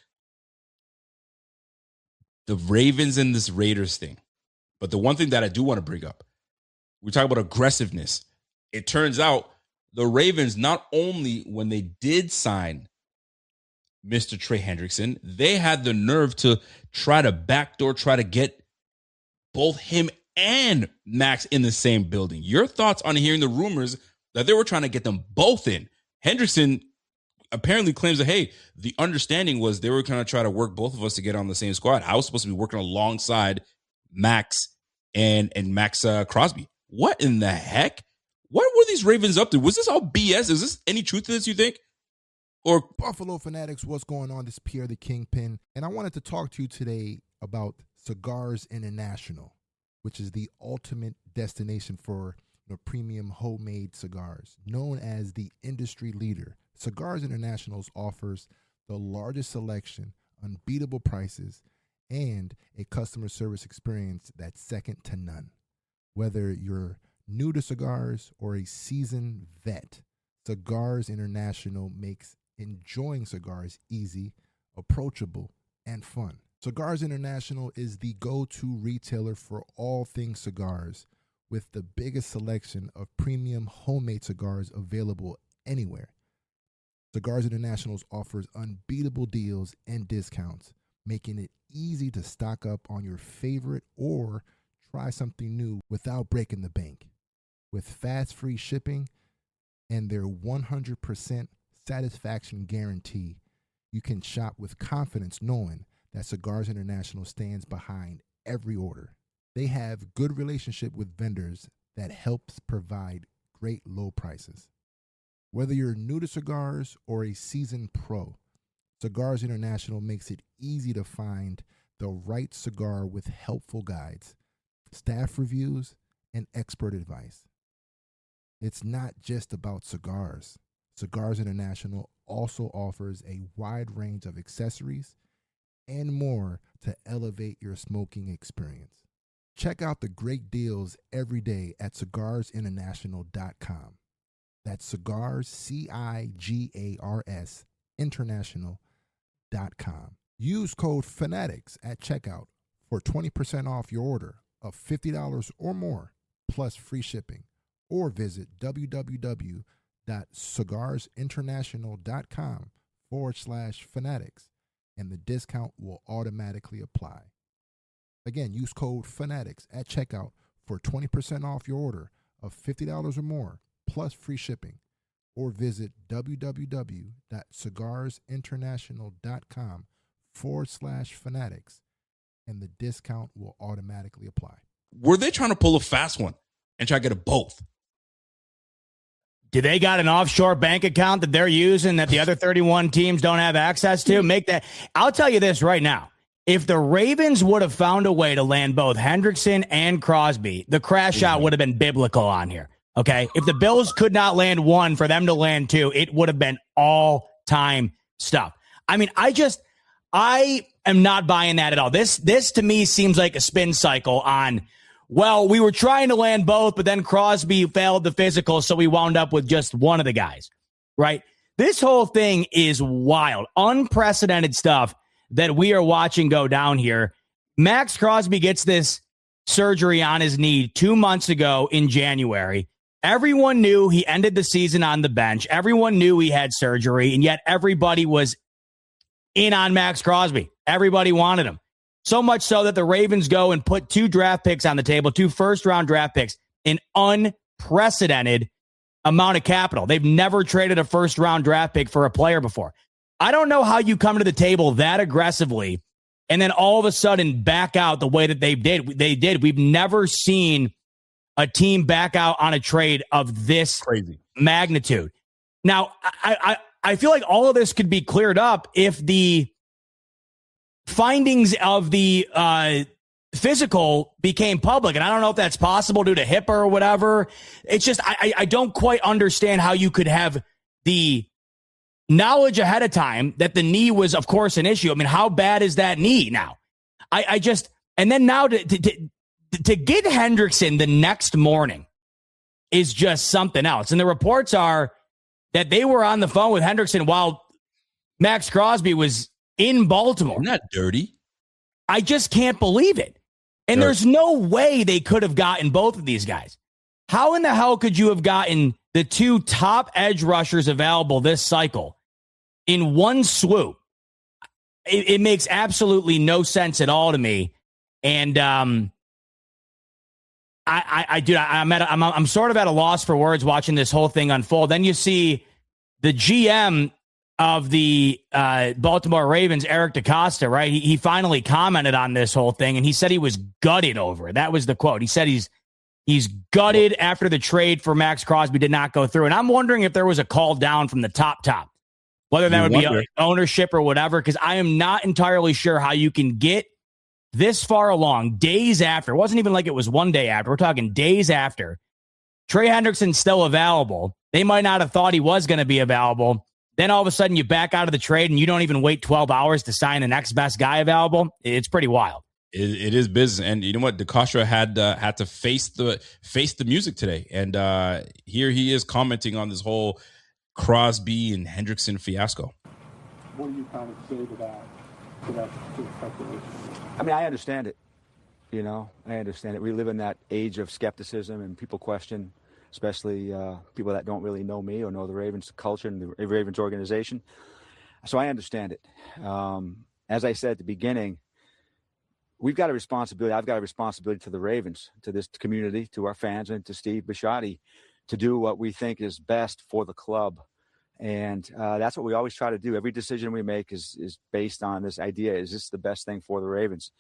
the Ravens and this Raiders thing. But the one thing that I do want to bring up, we talk about aggressiveness. It turns out the Ravens, not only when they did sign Mr. Trey Hendrickson, they had the nerve to try to get both him and Max in the same building. Your thoughts on hearing the rumors that they were trying to get them both in? Hendrickson apparently claims that, hey, the understanding was they were going to try to work both of us to get on the same squad. I was supposed to be working alongside Max and Max Crosby. What in the heck? What were these Ravens up to? Was this all BS? Is this any truth to this, you think? Or Buffalo Fanatics, what's going on? This is Pierre the Kingpin, and I wanted to talk to you today about Cigars International, which is the ultimate destination for premium homemade cigars. Known as the industry leader, Cigars International offers the largest selection, unbeatable prices, and a customer service experience that's second to none. Whether you're new to cigars or a seasoned vet, Cigars International makes enjoying cigars easy, approachable, and fun. Cigars International is the go-to retailer for all things cigars, with the biggest selection of premium homemade cigars available anywhere. Cigars International offers unbeatable deals and discounts, making it easy to stock up on your favorite or try something new without breaking the bank. With fast free shipping and their 100% satisfaction guarantee, you can shop with confidence knowing that Cigars International stands behind every order. They have good relationship with vendors that helps provide great low prices. Whether you're new to cigars or a seasoned pro, Cigars International makes it easy to find the right cigar with helpful guides, staff reviews, and expert advice. It's not just about cigars. Cigars International also offers a wide range of accessories and more to elevate your smoking experience. Check out the great deals every day at cigarsinternational.com. That's cigars, CIGARS, international.com. Use code FANATICS at checkout for 20% off your order of $50 or more, plus free shipping. Or visit www.cigarsinternational.com/fanatics, and the discount will automatically apply. Again, use code FANATICS at checkout for 20% off your order of $50 or more, plus free shipping. Or visit www.cigarsinternational.com/fanatics, and the discount will automatically apply. Were they trying to pull a fast one and try to get a both? Do they got an offshore bank account that they're using that the other 31 teams don't have access to? Make that. I'll tell you this right now. If the Ravens would have found a way to land both Hendrickson and Crosby, the crash out would have been biblical on here. Okay. If the Bills could not land one for them to land two, it would have been all time stuff. I mean, I am not buying that at all. This to me seems like a spin cycle on, well, we were trying to land both, but then Crosby failed the physical, so we wound up with just one of the guys, right? This whole thing is wild, unprecedented stuff that we are watching go down here. Max Crosby gets this surgery on his knee 2 months ago in January. Everyone knew he ended the season on the bench. Everyone knew he had surgery, and yet everybody was in on Max Crosby. Everybody wanted him. So much so that the Ravens go and put 2 draft picks on the table, 2 first-round draft picks, an unprecedented amount of capital. They've never traded a first-round draft pick for a player before. I don't know how you come to the table that aggressively and then all of a sudden back out the way that they did. We've never seen a team back out on a trade of this crazy magnitude. Now, I feel like all of this could be cleared up if the findings of the physical became public. And I don't know if that's possible due to HIPAA or whatever. It's just, I don't quite understand how you could have the knowledge ahead of time that the knee was, of course, an issue. I mean, how bad is that knee now? And then now to get Hendrickson the next morning is just something else. And the reports are that they were on the phone with Hendrickson while Max Crosby was in Baltimore. Not dirty. I just can't believe it. And there's no way they could have gotten both of these guys. How in the hell could you have gotten the 2 top edge rushers available this cycle in one swoop? It makes absolutely no sense at all to me. And I'm sort of at a loss for words watching this whole thing unfold. Then you see the GM of the Baltimore Ravens, Eric DeCosta, right? He finally commented on this whole thing, and he said he was gutted over it. That was the quote. He said he's gutted after the trade for Max Crosby did not go through. And I'm wondering if there was a call down from the top, whether that would be ownership or whatever, because I am not entirely sure how you can get this far along, days after. It wasn't even like it was one day after. We're talking days after. Trey Hendrickson's still available. They might not have thought he was going to be available. Then all of a sudden you back out of the trade and you don't even wait 12 hours to sign the next best guy available. It's pretty wild. It is business. And you know what? DeCosta had to face the music today. And here he is commenting on this whole Crosby and Hendrickson fiasco. What do you kind of say to that speculation? I mean, I understand it. I understand it. We live in that age of skepticism and people question, especially people that don't really know me or know the Ravens culture and the Ravens organization. So I understand it. As I said at the beginning, we've got a responsibility. I've got a responsibility to the Ravens, to this community, to our fans, and to Steve Bisciotti to do what we think is best for the club. And that's what we always try to do. Every decision we make is based on this idea. Is this the best thing for the Ravens?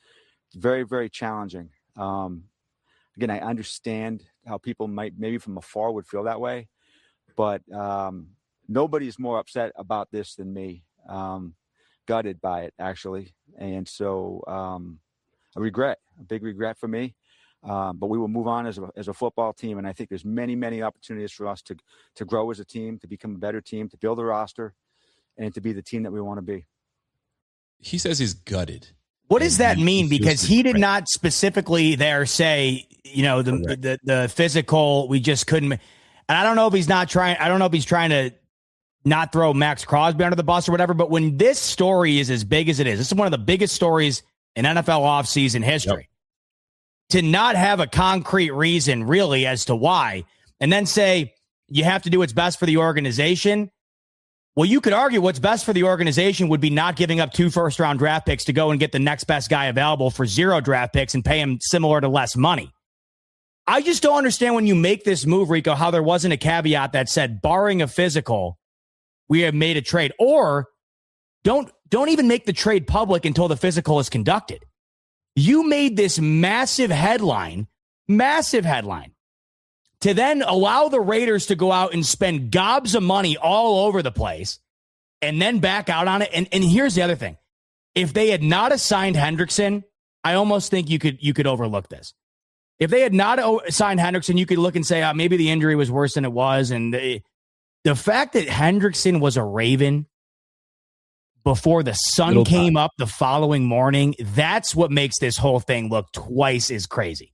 It's very, very challenging. Again, I understand how people might maybe from afar would feel that way, but nobody's more upset about this than me. Gutted by it, actually. And so a big regret for me. But we will move on as a football team, and I think there's many, many opportunities for us to grow as a team, to become a better team, to build a roster, and to be the team that we want to be. He says he's gutted. What does that mean? Because he did not specifically there say, the physical, we just couldn't. And I don't know if he's not trying. I don't know if he's trying to not throw Max Crosby under the bus or whatever. But when this story is as big as it is, this is one of the biggest stories in NFL offseason history. Yep. To not have a concrete reason really as to why, and then say you have to do what's best for the organization. Well, you could argue what's best for the organization would be not giving up 2 first-round draft picks to go and get the next best guy available for 0 draft picks and pay him similar to less money. I just don't understand when you make this move, Rico, how there wasn't a caveat that said, barring a physical, we have made a trade. Or don't even make the trade public until the physical is conducted. You made this massive headline, to then allow the Raiders to go out and spend gobs of money all over the place and then back out on it. And here's the other thing. If they had not assigned Hendrickson, I almost think you could overlook this. If they had not signed Hendrickson, you could look and say, maybe the injury was worse than it was. And the fact that Hendrickson was a Raven before the sun came up the following morning, that's what makes this whole thing look twice as crazy.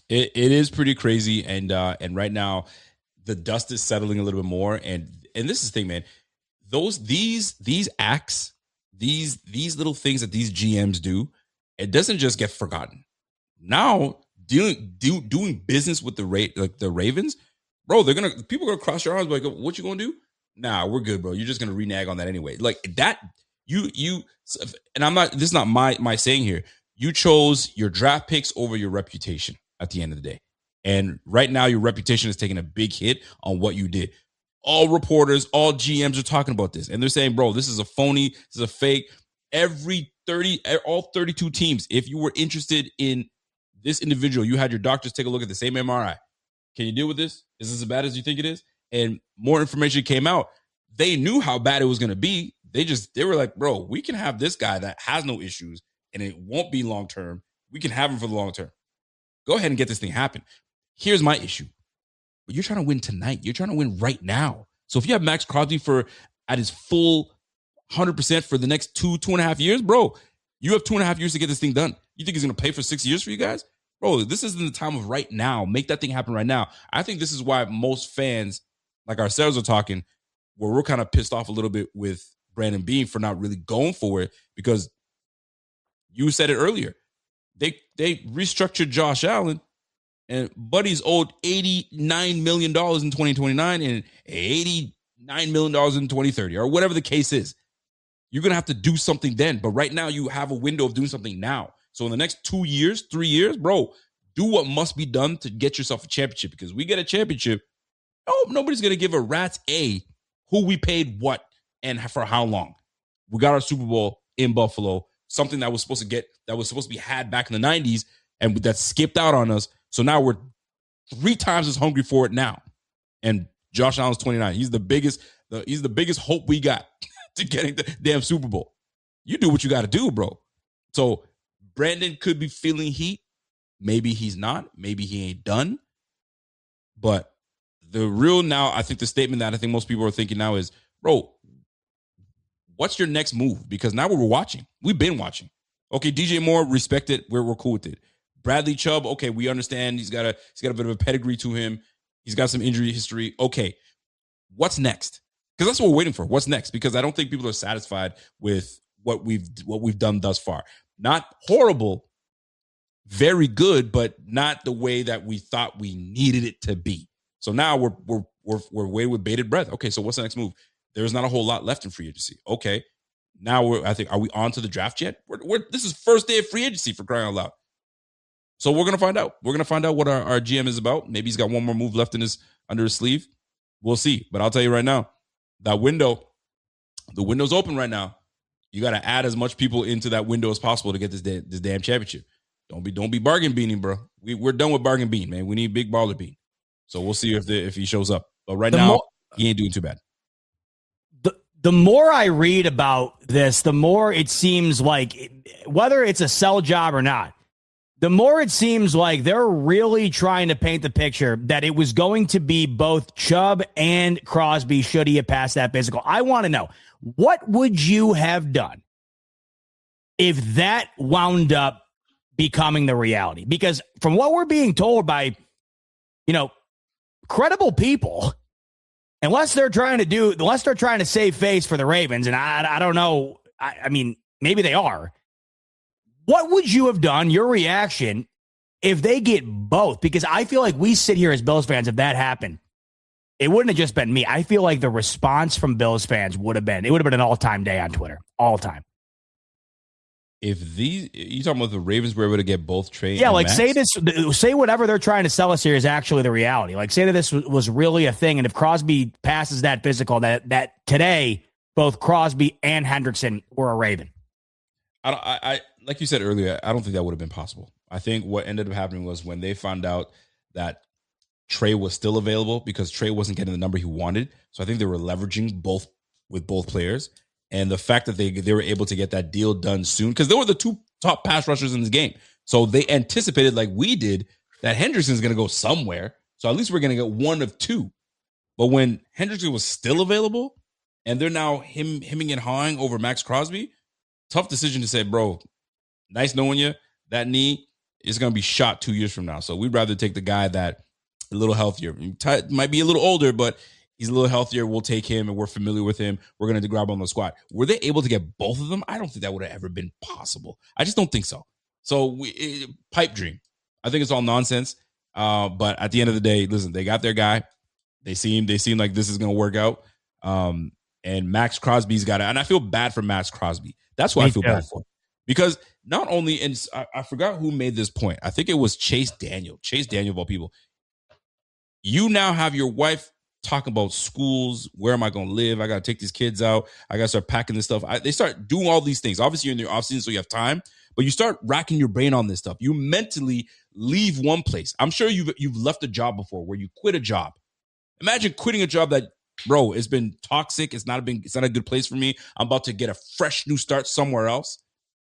It is pretty crazy, and right now the dust is settling a little bit more. And this is the thing, man. These acts, these little things that these GMs do, it doesn't just get forgotten. Now doing business with the Ravens, bro, people are gonna cross your arms like, what you gonna do? Nah, we're good, bro. You're just gonna renege on that anyway. Like that, and I'm not. This is not my saying here. You chose your draft picks over your reputation at the end of the day. And right now, your reputation is taking a big hit on what you did. All reporters, all GMs are talking about this. And they're saying, bro, this is a phony. This is a fake. All 32 teams, if you were interested in this individual, you had your doctors take a look at the same MRI. Can you deal with this? Is this as bad as you think it is? And more information came out. They knew how bad it was going to be. They were like, bro, we can have this guy that has no issues and it won't be long-term. We can have him for the long term. Go ahead and get this thing happen. Here's my issue. But you're trying to win tonight. You're trying to win right now. So if you have Max Crosby at his full 100% for the next 2.5 years, bro, you have 2.5 years to get this thing done. You think he's going to play for 6 years for you guys? Bro, this isn't the time of right now. Make that thing happen right now. I think this is why most fans like ourselves are talking, where we're kind of pissed off a little bit with Brandon Beane for not really going for it, because you said it earlier. They restructured Josh Allen, and Buddy's owed $89 million in 2029 and $89 million in 2030, or whatever the case is. You're going to have to do something then. But right now, you have a window of doing something now. So in the next 2 years, 3 years, bro, do what must be done to get yourself a championship. Because we get a championship, nobody's going to give a rat's who we paid what and for how long. We got our Super Bowl in Buffalo, something that was supposed to be had back in the 90s, and that skipped out on us. So now we're 3 times as hungry for it now. And Josh Allen's 29. He's the biggest hope we got to getting the damn Super Bowl. You do what you got to do, bro. So Brandon could be feeling heat. Maybe he's not. Maybe he ain't done. But the real now, I think the statement that I think most people are thinking now is, bro, what's your next move? Because now we're watching. We've been watching. Okay, DJ Moore, respect it. We're cool with it. Bradley Chubb, okay, we understand. He's got a bit of a pedigree to him. He's got some injury history. Okay, what's next? Because that's what we're waiting for. What's next? Because I don't think people are satisfied with what we've done thus far. Not horrible, very good, but not the way that we thought we needed it to be. So now we're waiting with bated breath. Okay, so what's the next move? There's not a whole lot left in free agency. Okay, now are we on to the draft yet? This is first day of free agency, for crying out loud. So we're gonna find out. We're gonna find out what our GM is about. Maybe he's got one more move left under his sleeve. We'll see. But I'll tell you right now, the window's open right now. You got to add as much people into that window as possible to get this damn championship. Don't be bargain beaning, bro. We're done with bargain bean, man. We need big baller bean. So we'll see if he shows up. But right now, he ain't doing too bad. The more I read about this, the more it seems like, whether it's a sell job or not, the more it seems like they're really trying to paint the picture that it was going to be both Chubb and Crosby should he have passed that physical. I want to know, what would you have done if that wound up becoming the reality? Because from what we're being told by, credible people, unless they're trying to save face for the Ravens, and I don't know, I mean, maybe they are. What would you have done, your reaction, if they get both? Because I feel like we sit here as Bills fans, if that happened, it wouldn't have just been me. I feel like the response from Bills fans would have been an all-time day on Twitter. All-time. If you talking about the Ravens were able to get both trades? Yeah, like say whatever they're trying to sell us here is actually the reality. Like say that this was really a thing, and if Crosby passes that physical, that today both Crosby and Hendrickson were a Raven. I like you said earlier, I don't think that would have been possible. I think what ended up happening was when they found out that Trey was still available, because Trey wasn't getting the number he wanted. So I think they were leveraging both players. And the fact that they were able to get that deal done soon, because they were the two top pass rushers in this game. So they anticipated, like we did, that Hendrickson's going to go somewhere. So at least we're going to get one of two. But when Hendrickson was still available and they're now hemming and hawing over Max Crosby, tough decision to say, bro, nice knowing you. That knee is going to be shot 2 years from now. So we'd rather take the guy that a little healthier. Might be a little older, but he's a little healthier. We'll take him, and we're familiar with him. We're going to grab him on the squad. Were they able to get both of them? I don't think that would have ever been possible. I just don't think so. So pipe dream. I think it's all nonsense. But at the end of the day, listen, they got their guy. They seem like this is going to work out. And Max Crosby's got it. And I feel bad for Max Crosby. That's what I feel bad for. Because not only, and I forgot who made this point. I think it was Chase Daniel of all people. You now have your wife talking about schools. Where am I going to live? I got to take these kids out. I got to start packing this stuff. They start doing all these things. Obviously, you're in your offseason, so you have time. But you start racking your brain on this stuff. You mentally leave one place. I'm sure you've left a job before where you quit a job. Imagine quitting a job that, bro, it's been toxic. It's not a good place for me. I'm about to get a fresh new start somewhere else.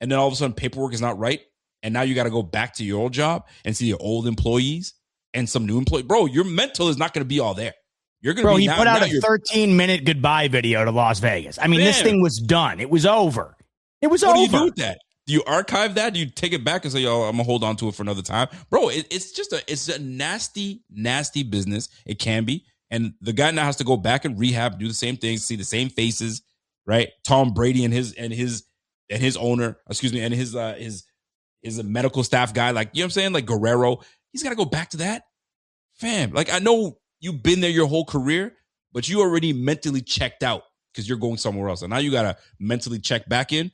And then all of a sudden paperwork is not right. And now you got to go back to your old job and see your old employees and some new employees. Bro, your mental is not going to be all there. You're going to be he put out a 13-minute goodbye video to Las Vegas. I mean, This thing was done. It was over. What do you do with that? Do you archive that? Do you take it back and say, "Yo, I'm gonna hold on to it for another time"? Bro, it's a nasty, nasty business. It can be. And the guy now has to go back and rehab, do the same things, see the same faces, right? Tom Brady and his owner, and his medical staff guy, like, you know what I'm saying? Like Guerrero. He's got to go back to that. Fam, like, I know you've been there your whole career, but you already mentally checked out because you're going somewhere else. And now you got to mentally check back in.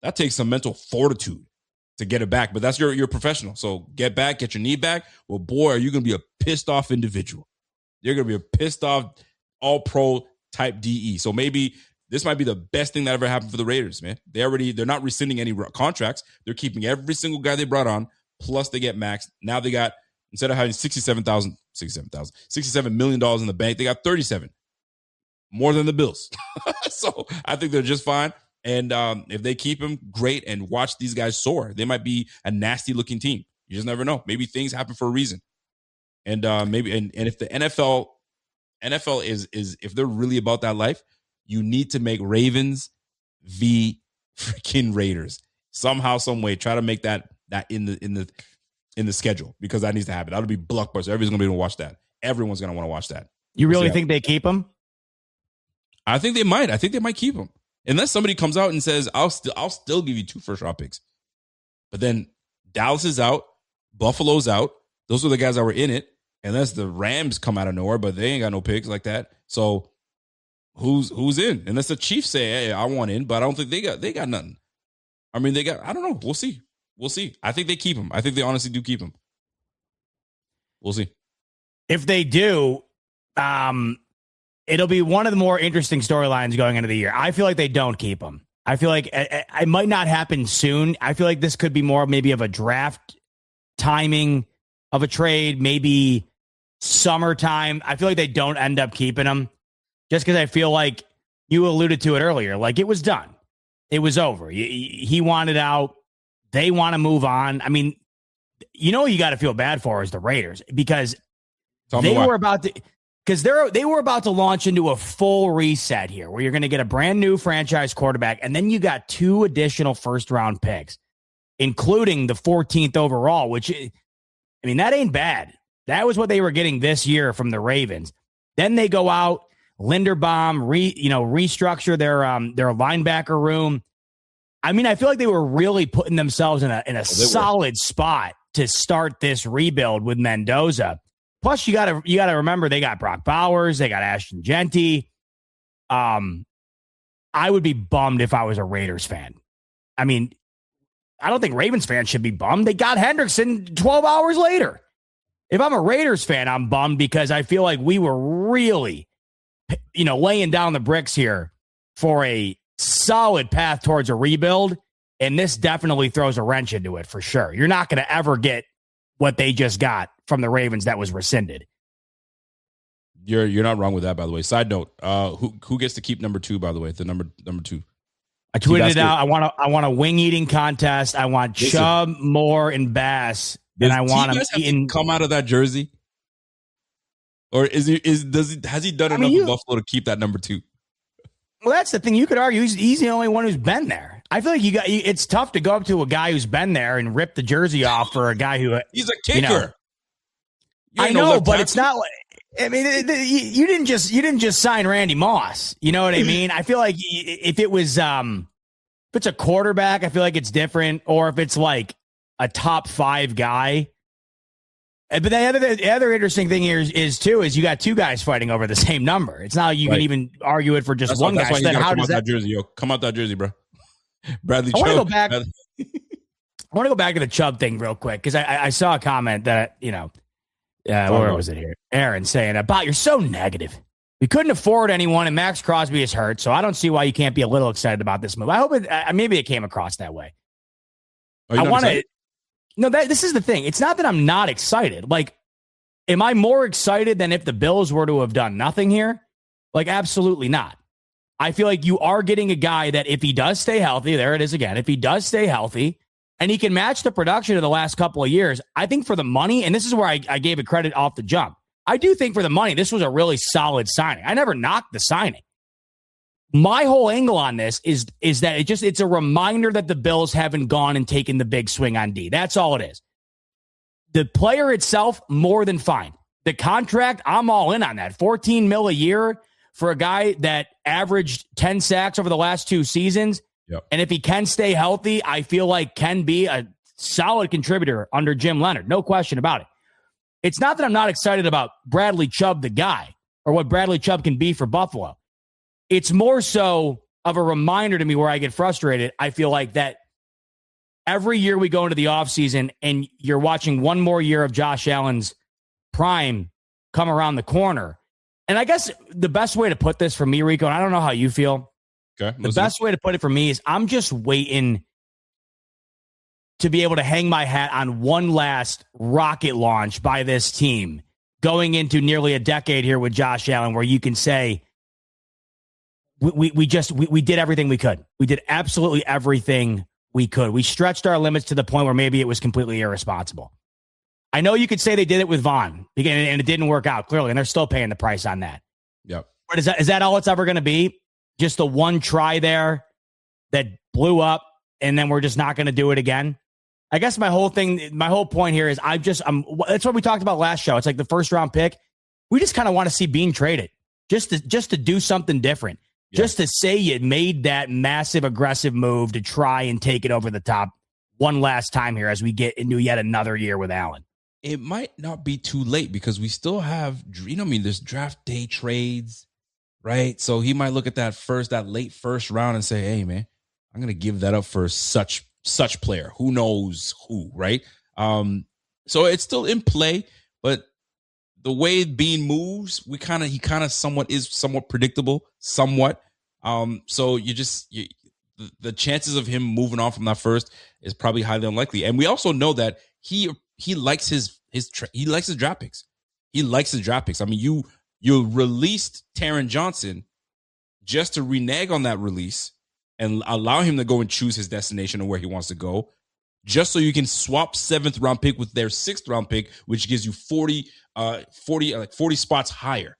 That takes some mental fortitude to get it back. But that's you're professional. So get back, get your knee back. Well, boy, are you going to be a pissed off individual. You're going to be a pissed off all-pro type DE. So maybe this might be the best thing that ever happened for the Raiders, man. They're not rescinding any contracts. They're keeping every single guy they brought on, plus they get max. Now they got, instead of having $67 million in the bank, they got 37. More than the Bills. So I think they're just fine. And if they keep him, great, and watch these guys soar. They might be a nasty-looking team. You just never know. Maybe things happen for a reason. And maybe if the NFL is if they're really about that life, you need to make Ravens v freaking Raiders somehow, some way. Try to make that in the schedule, because that needs to happen. That'll be blockbuster. Everybody's gonna be able to watch that. Everyone's gonna want to watch that. You really think they keep him? I think they might. I think they might keep him, unless somebody comes out and says, "I'll still give you 2 first-round picks." But then Dallas is out, Buffalo's out. Those are the guys that were in it. Unless the Rams come out of nowhere, but they ain't got no picks like that. So who's in? Unless the Chiefs say, "Hey, I want in," but I don't think they got nothing. I mean, I don't know. We'll see. I think they keep him. I think they honestly do keep him. We'll see. If they do, it'll be one of the more interesting storylines going into the year. I feel like they don't keep him. I feel like it might not happen soon. I feel like this could be more maybe of a draft timing of a trade, maybe summertime. I feel like they don't end up keeping him, just because I feel like you alluded to it earlier. Like, it was done. It was over. He wanted out. They want to move on. I mean, you know, you got to feel bad for is the Raiders, because Tell they were about to launch into a full reset here, where you're going to get a brand new franchise quarterback, and then you got 2 additional first-round picks, including the 14th overall, which, I mean, that ain't bad. That was what they were getting this year from the Ravens. Then they go out, Linderbaum, restructure their linebacker room. I mean, I feel like they were really putting themselves in a solid spot to start this rebuild with Mendoza. Plus, you gotta remember they got Brock Bowers, they got Ashton Genty. I would be bummed if I was a Raiders fan. I mean, I don't think Ravens fans should be bummed. They got Hendrickson 12 hours later. If I'm a Raiders fan, I'm bummed because I feel like we were really, laying down the bricks here for a solid path towards a rebuild. And this definitely throws a wrench into it for sure. You're not going to ever get what they just got from the Ravens that was rescinded. You're not wrong with that, by the way. Side note, who gets to keep number 2, by the way, the number 2? I tweeted it out. I want a wing eting contest. I want Chubb, Moore, and Bass. And I want him come out of that jersey. Or has he done enough in Buffalo to keep that number 2? Well, that's the thing. You could argue he's the only one who's been there. I feel like it's tough to go up to a guy who's been there and rip the jersey off for a guy who he's a kicker. I know, but it's not like, I mean, you didn't just sign Randy Moss. You know what I mean? I feel like if it's a quarterback, I feel like it's different. Or if it's like a top 5 guy. But the other interesting thing here is you got 2 guys fighting over the same number. It's not like you can even argue it for just one guy. That's why you gotta come out that jersey, yo. Come out that jersey, bro. Bradley Chubb. I want to go back to the Chubb thing real quick, because I saw a comment that, where was it here? Aaron saying about, you're so negative. We couldn't afford anyone, and Max Crosby is hurt, so I don't see why you can't be a little excited about this move. I hope maybe it came across that way. I want to. No, this is the thing. It's not that I'm not excited. Like, am I more excited than if the Bills were to have done nothing here? Like, absolutely not. I feel like you are getting a guy that if he does stay healthy, there it is again, if he does stay healthy and he can match the production of the last couple of years, I think for the money, and this is where I gave it credit off the jump, I do think for the money, this was a really solid signing. I never knocked the signing. My whole angle on this is that it's a reminder that the Bills haven't gone and taken the big swing on D. That's all it is. The player itself, more than fine. The contract, I'm all in on that. $14 million a year for a guy that averaged 10 sacks over the last 2 seasons. Yep. And if he can stay healthy, I feel like can be a solid contributor under Jim Leonard. No question about it. It's not that I'm not excited about Bradley Chubb, the guy, or what Bradley Chubb can be for Buffalo. It's more so of a reminder to me where I get frustrated. I feel like that every year we go into the offseason and you're watching one more year of Josh Allen's prime come around the corner. And I guess the best way to put this for me, Rico, and I don't know how you feel. Okay, the best way to put it for me is I'm just waiting to be able to hang my hat on one last rocket launch by this team going into nearly a decade here with Josh Allen, where you can say, we did everything we could. We did absolutely everything we could. We stretched our limits to the point where maybe it was completely irresponsible. I know you could say they did it with Vaughn, and it didn't work out, clearly, and they're still paying the price on that. Yep. But is that all it's ever going to be? Just the one try there that blew up, and then we're just not going to do it again? I guess my whole point here is that's what we talked about last show. It's like the first round pick. We just kind of want to see Bean traded just to do something different. Yeah. Just to say you made that massive, aggressive move to try and take it over the top one last time here as we get into yet another year with Allen. It might not be too late because we still have, there's draft day trades, right? So he might look at that late first round and say, hey, man, I'm going to give that up for such player. Who knows who, right? So it's still in play, but the way Bean moves, he kind of somewhat predictable, somewhat. So the chances of him moving on from that first is probably highly unlikely. And we also know that he likes his draft picks. He likes his draft picks. I mean, you released Taron Johnson just to renege on that release and allow him to go and choose his destination and where he wants to go. just so you can swap 7th round pick with their 6th round pick, which gives you 40 spots higher.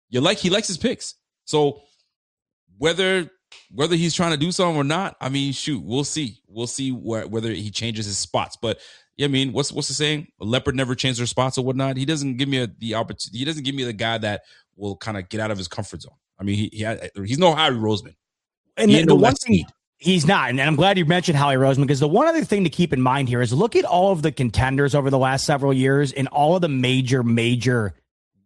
He likes his picks. So whether he's trying to do something or not, I mean, shoot, we'll see. We'll see whether he changes his spots. But yeah, I mean, what's the saying? A leopard never changes their spots or whatnot. He doesn't give me the opportunity. He doesn't give me the guy that will kind of get out of his comfort zone. I mean, he's no Harry Roseman. And the one thing he's not, and I'm glad you mentioned Howie Roseman, because the one other thing to keep in mind here is look at all of the contenders over the last several years and all of the major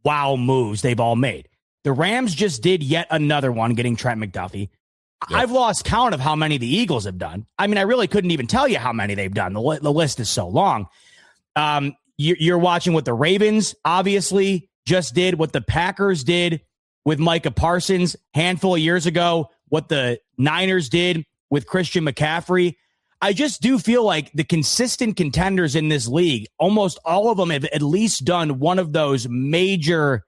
wow moves they've all made. The Rams just did yet another one, getting Trent McDuffie. Yep. I've lost count of how many the Eagles have done. I mean, I really couldn't even tell you how many they've done. The list is so long. You're watching what the Ravens obviously just did, what the Packers did with Micah Parsons handful of years ago, what the Niners did with Christian McCaffrey. I just do feel like the consistent contenders in this league, almost all of them have at least done one of those major,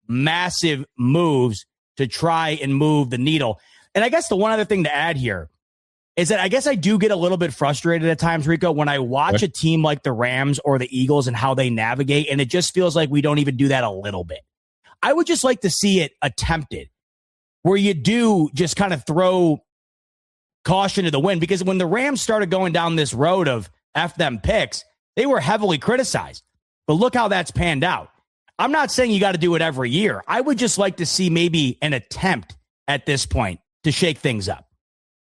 massive moves to try and move the needle. And I guess the one other thing to add here is that I guess I do get a little bit frustrated at times, Rico, when I watch a team like the Rams or the Eagles and how they navigate, and it just feels like we don't even do that a little bit. I would just like to see it attempted, where you do just kind of throw caution to the wind, because when the Rams started going down this road of F them picks, they were heavily criticized. But look how that's panned out. I'm not saying you got to do it every year. I would just like to see maybe an attempt at this point to shake things up.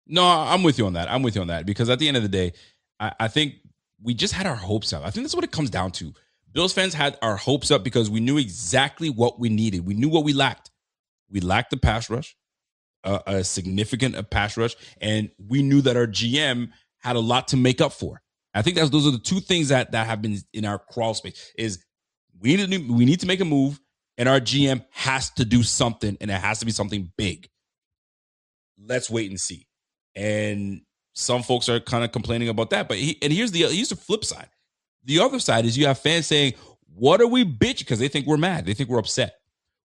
No, I'm with you on that. Because at the end of the day, I think we just had our hopes up. I think that's what it comes down to. Bills fans had our hopes up because we knew exactly what we needed. We knew what we lacked. We lacked the pass rush, a significant pass rush, and we knew that our GM had a lot to make up for. I think those are the two things that have been in our crawl space. Is we need to make a move, and our GM has to do something, and it has to be something big. Let's wait and see. And some folks are kind of complaining about that. But here's the flip side. The other side is you have fans saying, what are we bitching? Because they think we're mad. They think we're upset.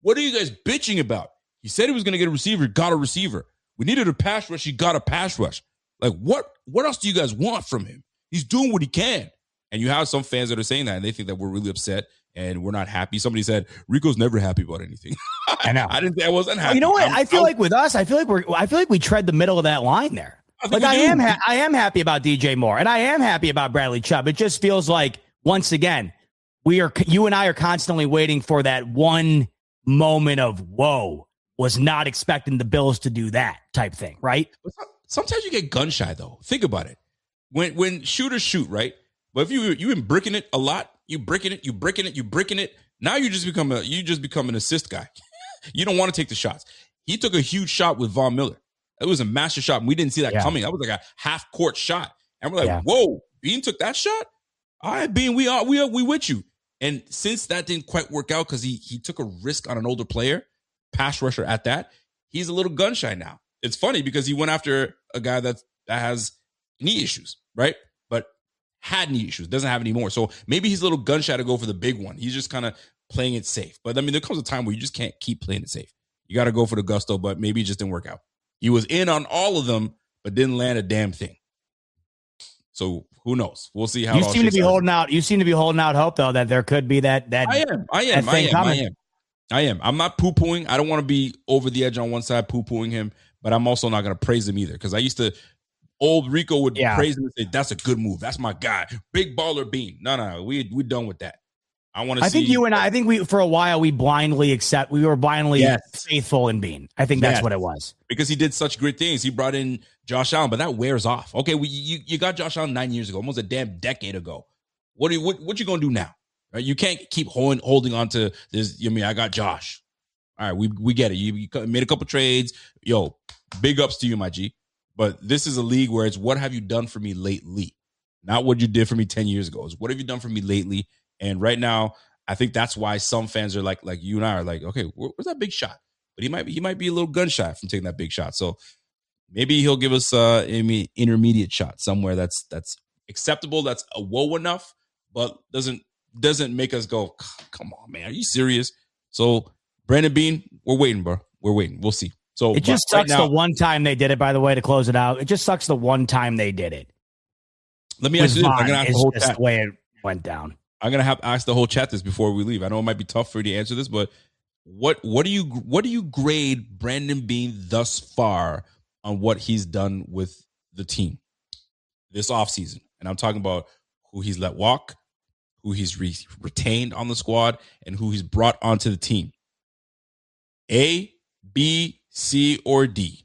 What are you guys bitching about? He said he was going to get a receiver, got a receiver. We needed a pass rush, he got a pass rush. Like, what else do you guys want from him? He's doing what he can. And you have some fans that are saying that, and they think that we're really upset and we're not happy. Somebody said, Rico's never happy about anything. I know. I didn't say I wasn't happy. You know what? I feel like with us, I feel like we tread the middle of that line there. I am happy about DJ Moore, and I am happy about Bradley Chubb. It just feels like, once again, you and I are constantly waiting for that one moment of, whoa, was not expecting the Bills to do that type thing, right? Sometimes you get gun shy, though. Think about it. When shooters shoot, right? But if you've been bricking it a lot, you bricking it. Now you just become an assist guy. You don't want to take the shots. He took a huge shot with Von Miller. It was a master shot, and we didn't see that coming. That was like a half-court shot. And we're like, whoa, Bean took that shot? All right, Bean, we with you. And since that didn't quite work out because he took a risk on an older player, pass rusher at that, he's a little gun shy now. It's funny because he went after a guy that has knee issues, right? But had knee issues, doesn't have any more. So maybe he's a little gun shy to go for the big one. He's just kind of playing it safe. But I mean, there comes a time where you just can't keep playing it safe. You got to go for the gusto, but maybe it just didn't work out. He was in on all of them, but didn't land a damn thing. So who knows? We'll see how you seem to be holding out. You seem to be holding out hope, though, that there could be that. I am. I'm not poo-pooing. I don't want to be over the edge on one side poo-pooing him, but I'm also not going to praise him either. Because I used to, old Rico would praise him and say, "That's a good move. That's my guy, big baller Bean." No, we're done with that. I think you and I think we, for a while, we were blindly faithful in Bean. I think that's what it was. Because he did such great things. He brought in Josh Allen, but that wears off. Okay, you got Josh Allen 9 years ago, almost a damn decade ago. What you going to do now? Right? You can't keep holding on to this. I mean, I got Josh. All right, we get it. You made a couple trades. Yo, big ups to you, my G. But this is a league where it's what have you done for me lately? Not what you did for me 10 years ago. It's what have you done for me lately? And right now, I think that's why some fans are like you and I are like, okay, where's that big shot? But he might be a little gun shy from taking that big shot. So maybe he'll give us an intermediate shot somewhere that's acceptable, that's a whoa enough, but doesn't make us go, come on, man, are you serious? So Brandon Bean, we're waiting, bro. We're waiting. We'll see. So it just sucks the one time they did it, by the way, to close it out. It just sucks the one time they did it. Let me ask you this. I'm Vaughn gonna ask the is whole just chat. the way it went down. I'm gonna have ask the whole chat this before we leave. I know it might be tough for you to answer this, but what do you grade Brandon Beane thus far on what he's done with the team this offseason? And I'm talking about who he's let walk, who he's retained on the squad, and who he's brought onto the team. A, B, C, or D?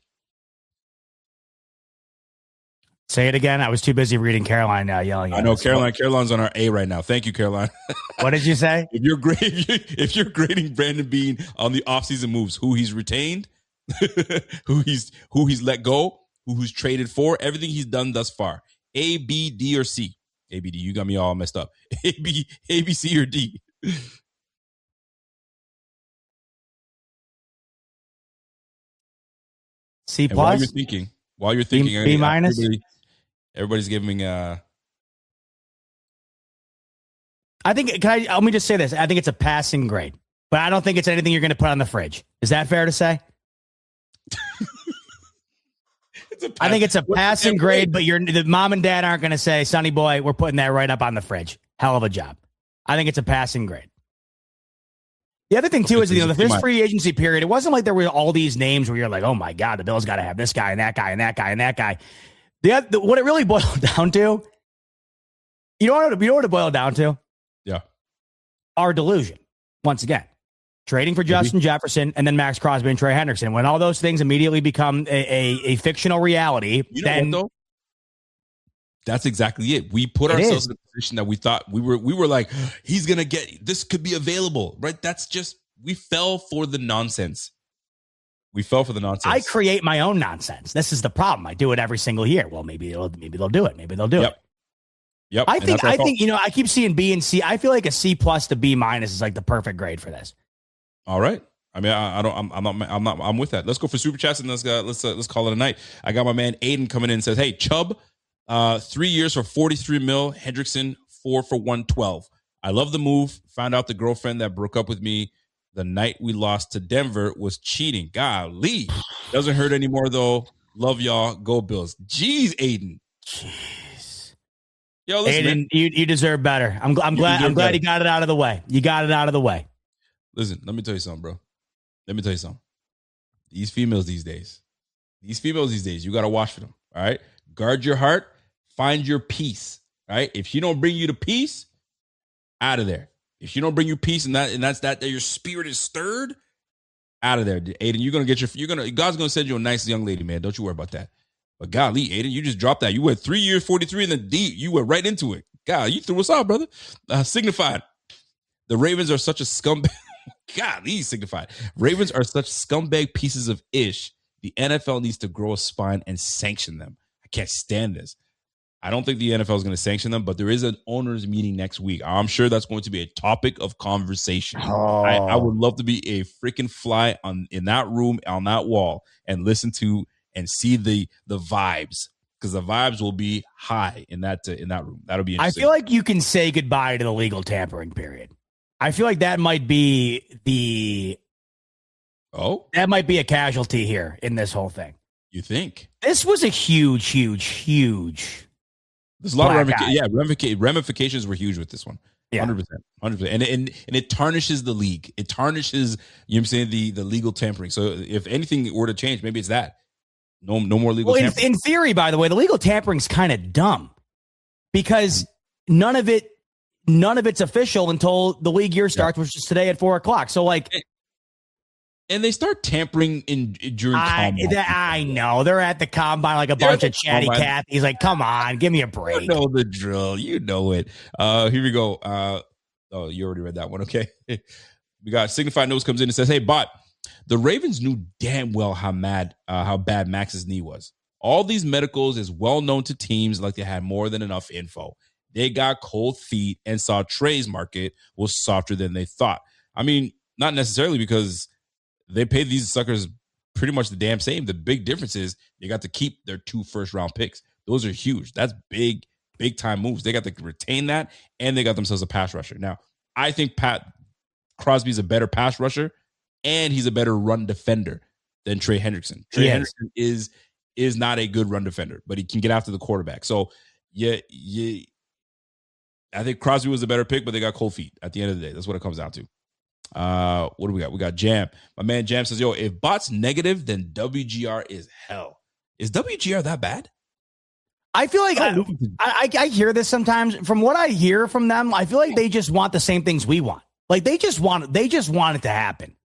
Say it again. I was too busy reading Caroline yelling at I know us. Caroline's on our A right now. Thank you, Caroline. What did you say? If you're grading Brandon Beane on the offseason moves, who he's retained, who he's let go, who he's traded for, everything he's done thus far. A, B, D, or C? A, B, D. You got me all messed up. A, B, C, or D? C+? And while you're thinking, B minus? Everybody's giving I think, let me just say this. I think it's a passing grade, but I don't think it's anything you're going to put on the fridge. Is that fair to say? I think it's a passing grade, but the mom and dad aren't going to say, Sonny boy, we're putting that right up on the fridge. Hell of a job. I think it's a passing grade. The other thing, too, is, this free agency period, it wasn't like there were all these names where you're like, oh, my God, the Bills got to have this guy and that guy and that guy and that guy. What it really boiled down to, you know what it boiled down to? Yeah. Our delusion, once again. Trading for Justin Jefferson and then Max Crosby and Trey Hendrickson. When all those things immediately become a fictional reality, then... What, though? That's exactly it. We put ourselves in a position that we thought we were like, he's going to get, this could be available, right? That's just, we fell for the nonsense. I create my own nonsense. This is the problem. I do it every single year. Well, maybe they'll do it. Maybe they'll do it. Yep. I think, I keep seeing B and C. I feel like a C+ to B- is like the perfect grade for this. All right. I mean, I'm with that. Let's go for super chats and let's call it a night. I got my man Aiden coming in and says, hey, Chubb, 3 years for $43 million. Hendrickson 4 for $112. I love the move. Found out the girlfriend that broke up with me the night we lost to Denver was cheating. Golly. Doesn't hurt anymore, though. Love y'all. Go Bills. Jeez, Aiden. Jeez. Yo, listen, Aiden, man. You deserve better. I'm glad you got it out of the way. You got it out of the way. Listen, let me tell you something, bro. These females these days, you got to watch for them. All right. Guard your heart. Find your peace. All right. If she don't bring you to peace, out of there. If she don't bring you peace and that's that your spirit is stirred, out of there. Aiden, God's gonna send you a nice young lady, man. Don't you worry about that. But golly, Aiden, you just dropped that. You went 3 years, 43, and then you went right into it. God, you threw us off, brother. Signified. The Ravens are such a scumbag. Golly, Signified. Ravens are such scumbag pieces of ish. The NFL needs to grow a spine and sanction them. I can't stand this. I don't think the NFL is going to sanction them, but there is an owners meeting next week. I'm sure that's going to be a topic of conversation. Oh. I would love to be a freaking fly in that room, on that wall, and listen to and see the vibes, because the vibes will be high in that room. That'll be interesting. I feel like you can say goodbye to the legal tampering period. I feel like that might be that might be a casualty here in this whole thing. You think? This was a huge. There's a lot of ramifications were huge with this one. Yeah. 100%. And it tarnishes the league. It tarnishes, you know what I'm saying, the legal tampering. So if anything were to change, maybe it's that. No more legal tampering. In theory, by the way, the legal tampering is kind of dumb because none of it's official until the league year starts, which is today at 4:00. So and they start tampering during combine. I know. They're at the combine like a bunch of chatty cats. He's like, come on, give me a break. You know the drill. You know it. Here we go. You already read that one. Okay. We got Signified Notes comes in and says, hey, Bot, the Ravens knew damn well how bad Max's knee was. All these medicals is well known to teams like they had more than enough info. They got cold feet and saw Trey's market was softer than they thought. I mean, not necessarily, because they paid these suckers pretty much the damn same. The big difference is they got to keep their 2 first-round picks. Those are huge. That's big time moves. They got to retain that, and they got themselves a pass rusher. Now, I think Pat Crosby's a better pass rusher, and he's a better run defender than Trey Hendrickson. Trey Hendrickson is not a good run defender, but he can get after the quarterback. So Yeah. I think Crosby was the better pick, but they got cold feet at the end of the day. That's what it comes down to. What do we got? We got Jam. My man Jam says, yo, if Bot's negative, then WGR is hell. Is WGR that bad? I feel like I hear this sometimes. From what I hear from them, I feel like they just want the same things we want. Like they just want it to happen.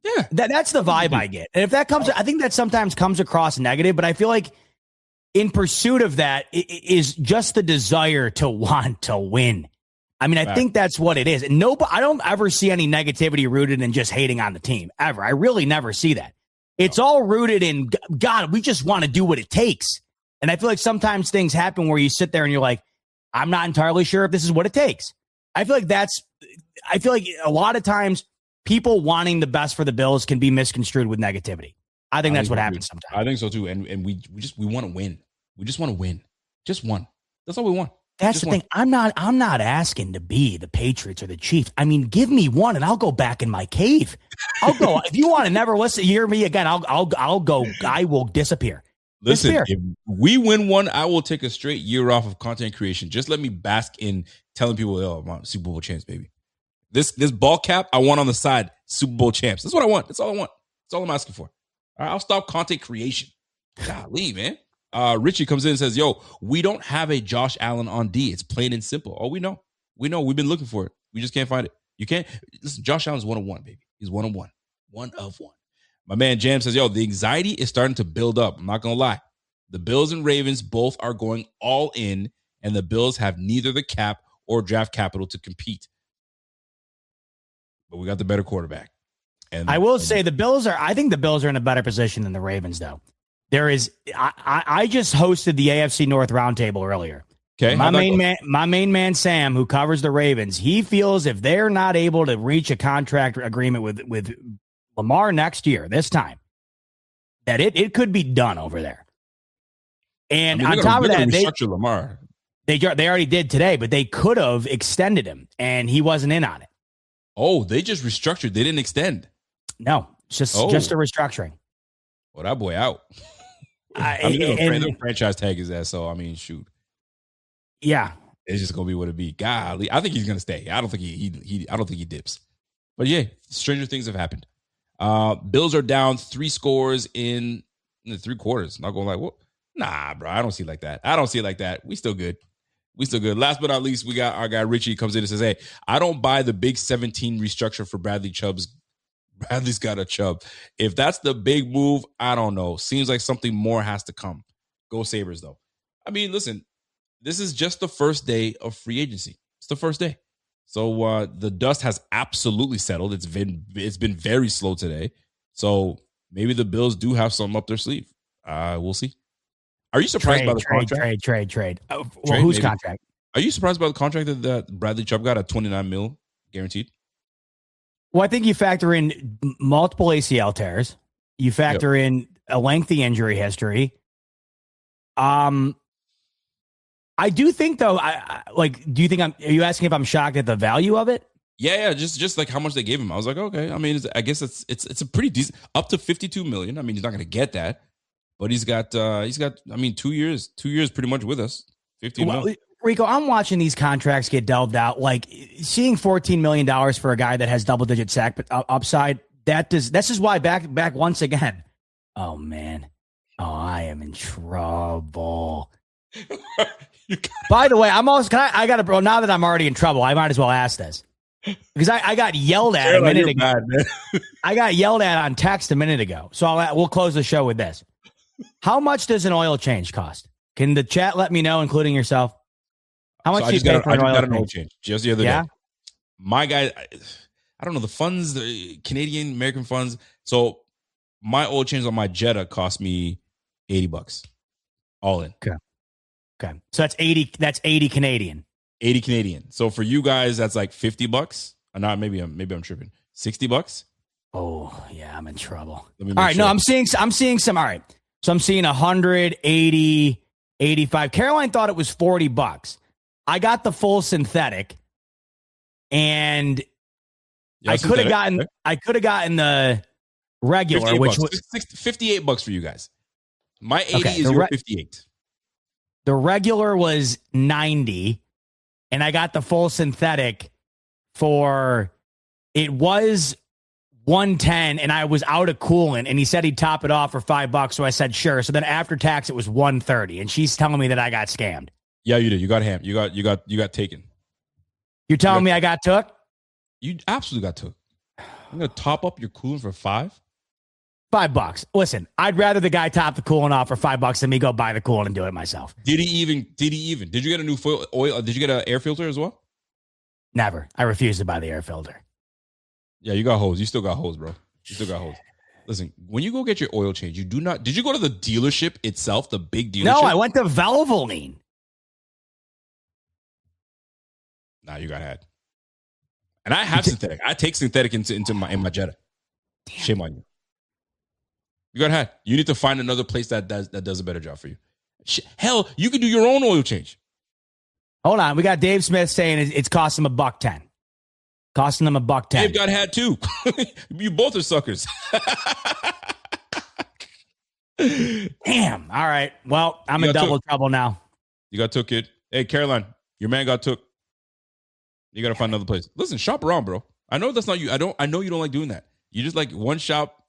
Yeah. That's the vibe I get. And if that comes, I think that sometimes comes across negative, but I feel like in pursuit of that is just the desire to want to win. I mean, I think that's what it is. And I don't ever see any negativity rooted in just hating on the team ever. I really never see that. It's all rooted in, God, we just want to do what it takes. And I feel like sometimes things happen where you sit there and you're like, I'm not entirely sure if this is what it takes. I feel like a lot of times people wanting the best for the Bills can be misconstrued with negativity. I think that's what happens sometimes. I think so too. And we want to win. We just want to win. Just one. That's all we want. That's the thing. I'm not asking to be the Patriots or the Chiefs. I mean, give me one and I'll go back in my cave. I'll go. If you want to never hear me again, I'll go. I will disappear. Listen, if we win one, I will take a straight year off of content creation. Just let me bask in telling people, oh, I'm Super Bowl champs, baby. This ball cap I want on the side, Super Bowl champs. That's what I want. That's all I want. That's all I'm asking for. All right, I'll stop content creation. Golly, man. Richie comes in and says, yo, we don't have a Josh Allen on D. It's plain and simple. Oh, we know. We've been looking for it. We just can't find it. You can't. Listen, Josh Allen's 1-1, baby. He's 1-1. 1 of 1. My man Jam says, yo, the anxiety is starting to build up. I'm not going to lie. The Bills and Ravens both are going all in, and the Bills have neither the cap or draft capital to compete. But we got the better quarterback. And I will say I think the Bills are in a better position than the Ravens, though. I just hosted the AFC North roundtable earlier. Okay. My main man, Sam, who covers the Ravens, he feels if they're not able to reach a contract agreement with Lamar next year, this time, that it could be done over there. And on top of that, Lamar. They already did today, but they could have extended him, and he wasn't in on it. Oh, they just restructured. They didn't extend. No, it's just a restructuring. Well, that boy out. The franchise tag his ass. So I mean, shoot. Yeah, it's just gonna be what it be. Golly, I think he's gonna stay. I don't think I don't think he dips. But yeah, stranger things have happened. Bills are down 3 scores in the 3 quarters. Not going like, what? Nah, bro. I don't see it like that. We still good. Last but not least, we got our guy Richie comes in and says, hey, I don't buy the big 17 restructure for Bradley Chubb. Bradley's got a Chubb. If that's the big move, I don't know. Seems like something more has to come. Go Sabres, though. I mean, listen, this is just the first day of free agency. It's the first day. So the dust has absolutely settled. It's been very slow today. So maybe the Bills do have something up their sleeve. We'll see. Are you surprised by the contract? Trade. Whose contract? Are you surprised by the contract that Bradley Chubb got at $29 million guaranteed? Well, I think you factor in multiple ACL tears. You factor in a lengthy injury history. I do think, though, are you asking if I'm shocked at the value of it? Yeah, just like how much they gave him. I was like, okay. I mean, I guess it's a pretty decent, up to $52 million. I mean, he's not going to get that, but he's got 2 years pretty much with us. 15 million. Rico, I'm watching these contracts get delved out. Like seeing $14 million for a guy that has double-digit sack upside. This is why back once again. Oh man, I am in trouble. By the way, I got to, bro. Now that I'm already in trouble, I might as well ask this because I got yelled at a minute ago. I got yelled at on text a minute ago. So we'll close the show with this. How much does an oil change cost? Can the chat let me know, including yourself? How much do you pay for an oil change? Just the other day. My guy, I don't know, the funds, the Canadian, American funds. So my oil change on my Jetta cost me $80 all in. Okay. So that's 80 Canadian. 80 Canadian. So for you guys, that's like $50. Or not, maybe I'm tripping. $60? Oh, yeah, I'm in trouble. All right, no, I'm seeing some. All right. So I'm seeing 180, 85. Caroline thought it was $40. I got the full synthetic, and I could have gotten the regular, which was $58 for you guys. My 80 is your 58. The regular was $90, and I got the full synthetic for, it was $110, and I was out of coolant, and he said he'd top it off for $5, so I said sure. So then after tax, it was $130, and she's telling me that I got scammed. Yeah, you did. You got ham. You got taken. You're telling me I got took? You absolutely got took. I'm gonna top up your coolant for $5. Listen, I'd rather the guy top the coolant off for $5 than me go buy the coolant and do it myself. Did he even? Did you get a new oil? Did you get an air filter as well? Never. I refuse to buy the air filter. Yeah, you got hose. You still got hose, bro. You still got hose. Listen, when you go get your oil change, you do not. Did you go to the dealership itself, the big dealership? No, I went to Valvoline. Nah, you got had. And I have synthetic. I take synthetic into my Jetta. Damn. Shame on you. You got had. You need to find another place that does a better job for you. Hell, you can do your own oil change. Hold on, we got Dave Smith saying it's costing him $110. Costing them $110. Dave got had too. You both are suckers. Damn. All right. Well, I'm in double trouble now. You got took, kid. Hey, Caroline, your man got took. You got to find another place. Listen, shop around, bro. I know that's not you. I know you don't like doing that. You just like one shop.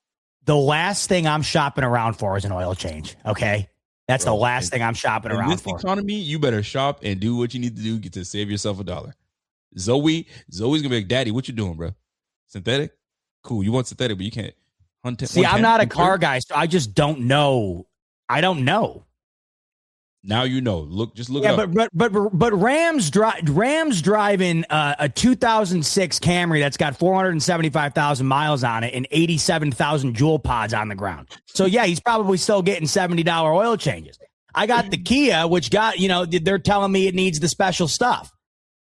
The last thing I'm shopping around for is an oil change. Okay. That's the last thing I'm shopping around for. In this economy, you better shop and do what you need to do to save yourself $1. Zoe's gonna be like, Daddy, what you doing, bro? Synthetic? Cool. You want synthetic, but you can't hunt. See, I'm not a car guy, so I just don't know. I don't know. Now you know. Look it up. Yeah, but Rams driving a 2006 Camry that's got 475,000 miles on it and 87,000 Joule pods on the ground. So yeah, he's probably still getting $70 oil changes. I got the Kia, which got, they're telling me it needs the special stuff.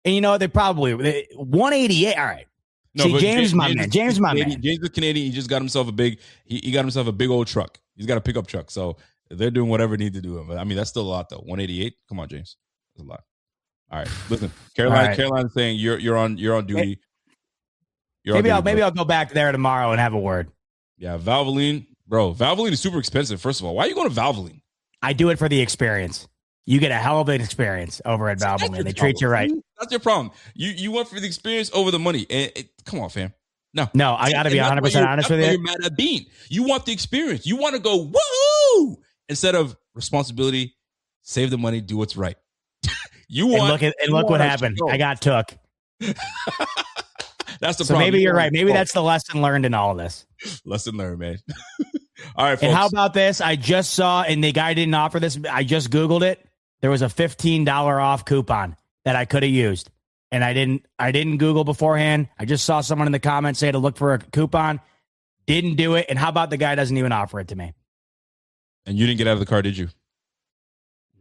And they probably 188. All right. No, see, James my man. James the Canadian. He just got himself a big. He got himself a big old truck. He's got a pickup truck. So they're doing whatever they need to do. But I mean, that's still a lot though. 188. Come on, James. That's a lot. All right. Listen, Caroline's saying you're on duty. Maybe I'll go back there tomorrow and have a word. Yeah, Valvoline, bro. Valvoline is super expensive. First of all, why are you going to Valvoline? I do it for the experience. You get a hell of an experience over at Valvoline. They treat you right. That's your problem. You went for the experience over the money. Come on, fam. No, I got to be 100% honest with you. You're mad at Bean. You want the experience. You want to go, woo! Instead of responsibility, save the money, do what's right. Look what happened. I got took. That's the problem. So maybe you're right. Maybe that's the lesson learned in all of this. Lesson learned, man. All right, folks. And how about this? I just saw, and the guy didn't offer this. I just Googled it. There was a $15 off coupon that I could have used. And I didn't Google beforehand. I just saw someone in the comments say to look for a coupon. Didn't do it. And how about the guy doesn't even offer it to me? And you didn't get out of the car, did you?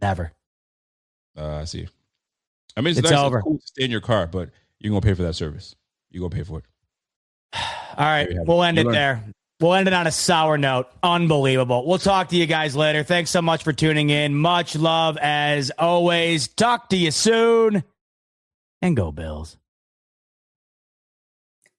Never. I see. I mean, it's nice. Over. It's cool to stay in your car, but you're going to pay for that service. You're going to pay for it. All right. We'll end it there. We'll end it on a sour note. Unbelievable. We'll talk to you guys later. Thanks so much for tuning in. Much love as always. Talk to you soon. And go Bills.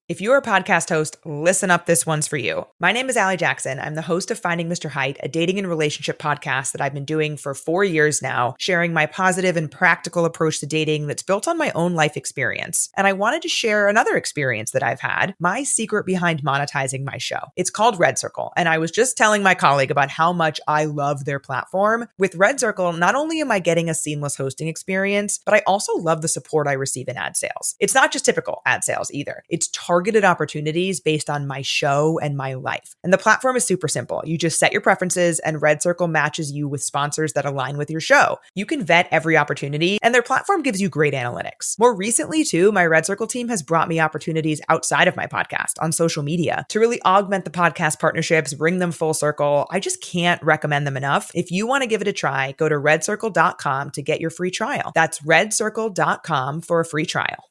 If you're a podcast host, listen up. This one's for you. My name is Allie Jackson. I'm the host of Finding Mr. Height, a dating and relationship podcast that I've been doing for 4 years now, sharing my positive and practical approach to dating that's built on my own life experience. And I wanted to share another experience that I've had, my secret behind monetizing my show. It's called Red Circle. And I was just telling my colleague about how much I love their platform. With Red Circle, not only am I getting a seamless hosting experience, but I also love the support I receive in ad sales. It's not just typical ad sales either. It's targeted opportunities based on my show and my life. And the platform is super simple. You just set your preferences and Red Circle matches you with sponsors that align with your show. You can vet every opportunity and their platform gives you great analytics. More recently too, my Red Circle team has brought me opportunities outside of my podcast on social media to really augment the podcast partnerships, bring them full circle. I just can't recommend them enough. If you want to give it a try, go to redcircle.com to get your free trial. That's redcircle.com for a free trial.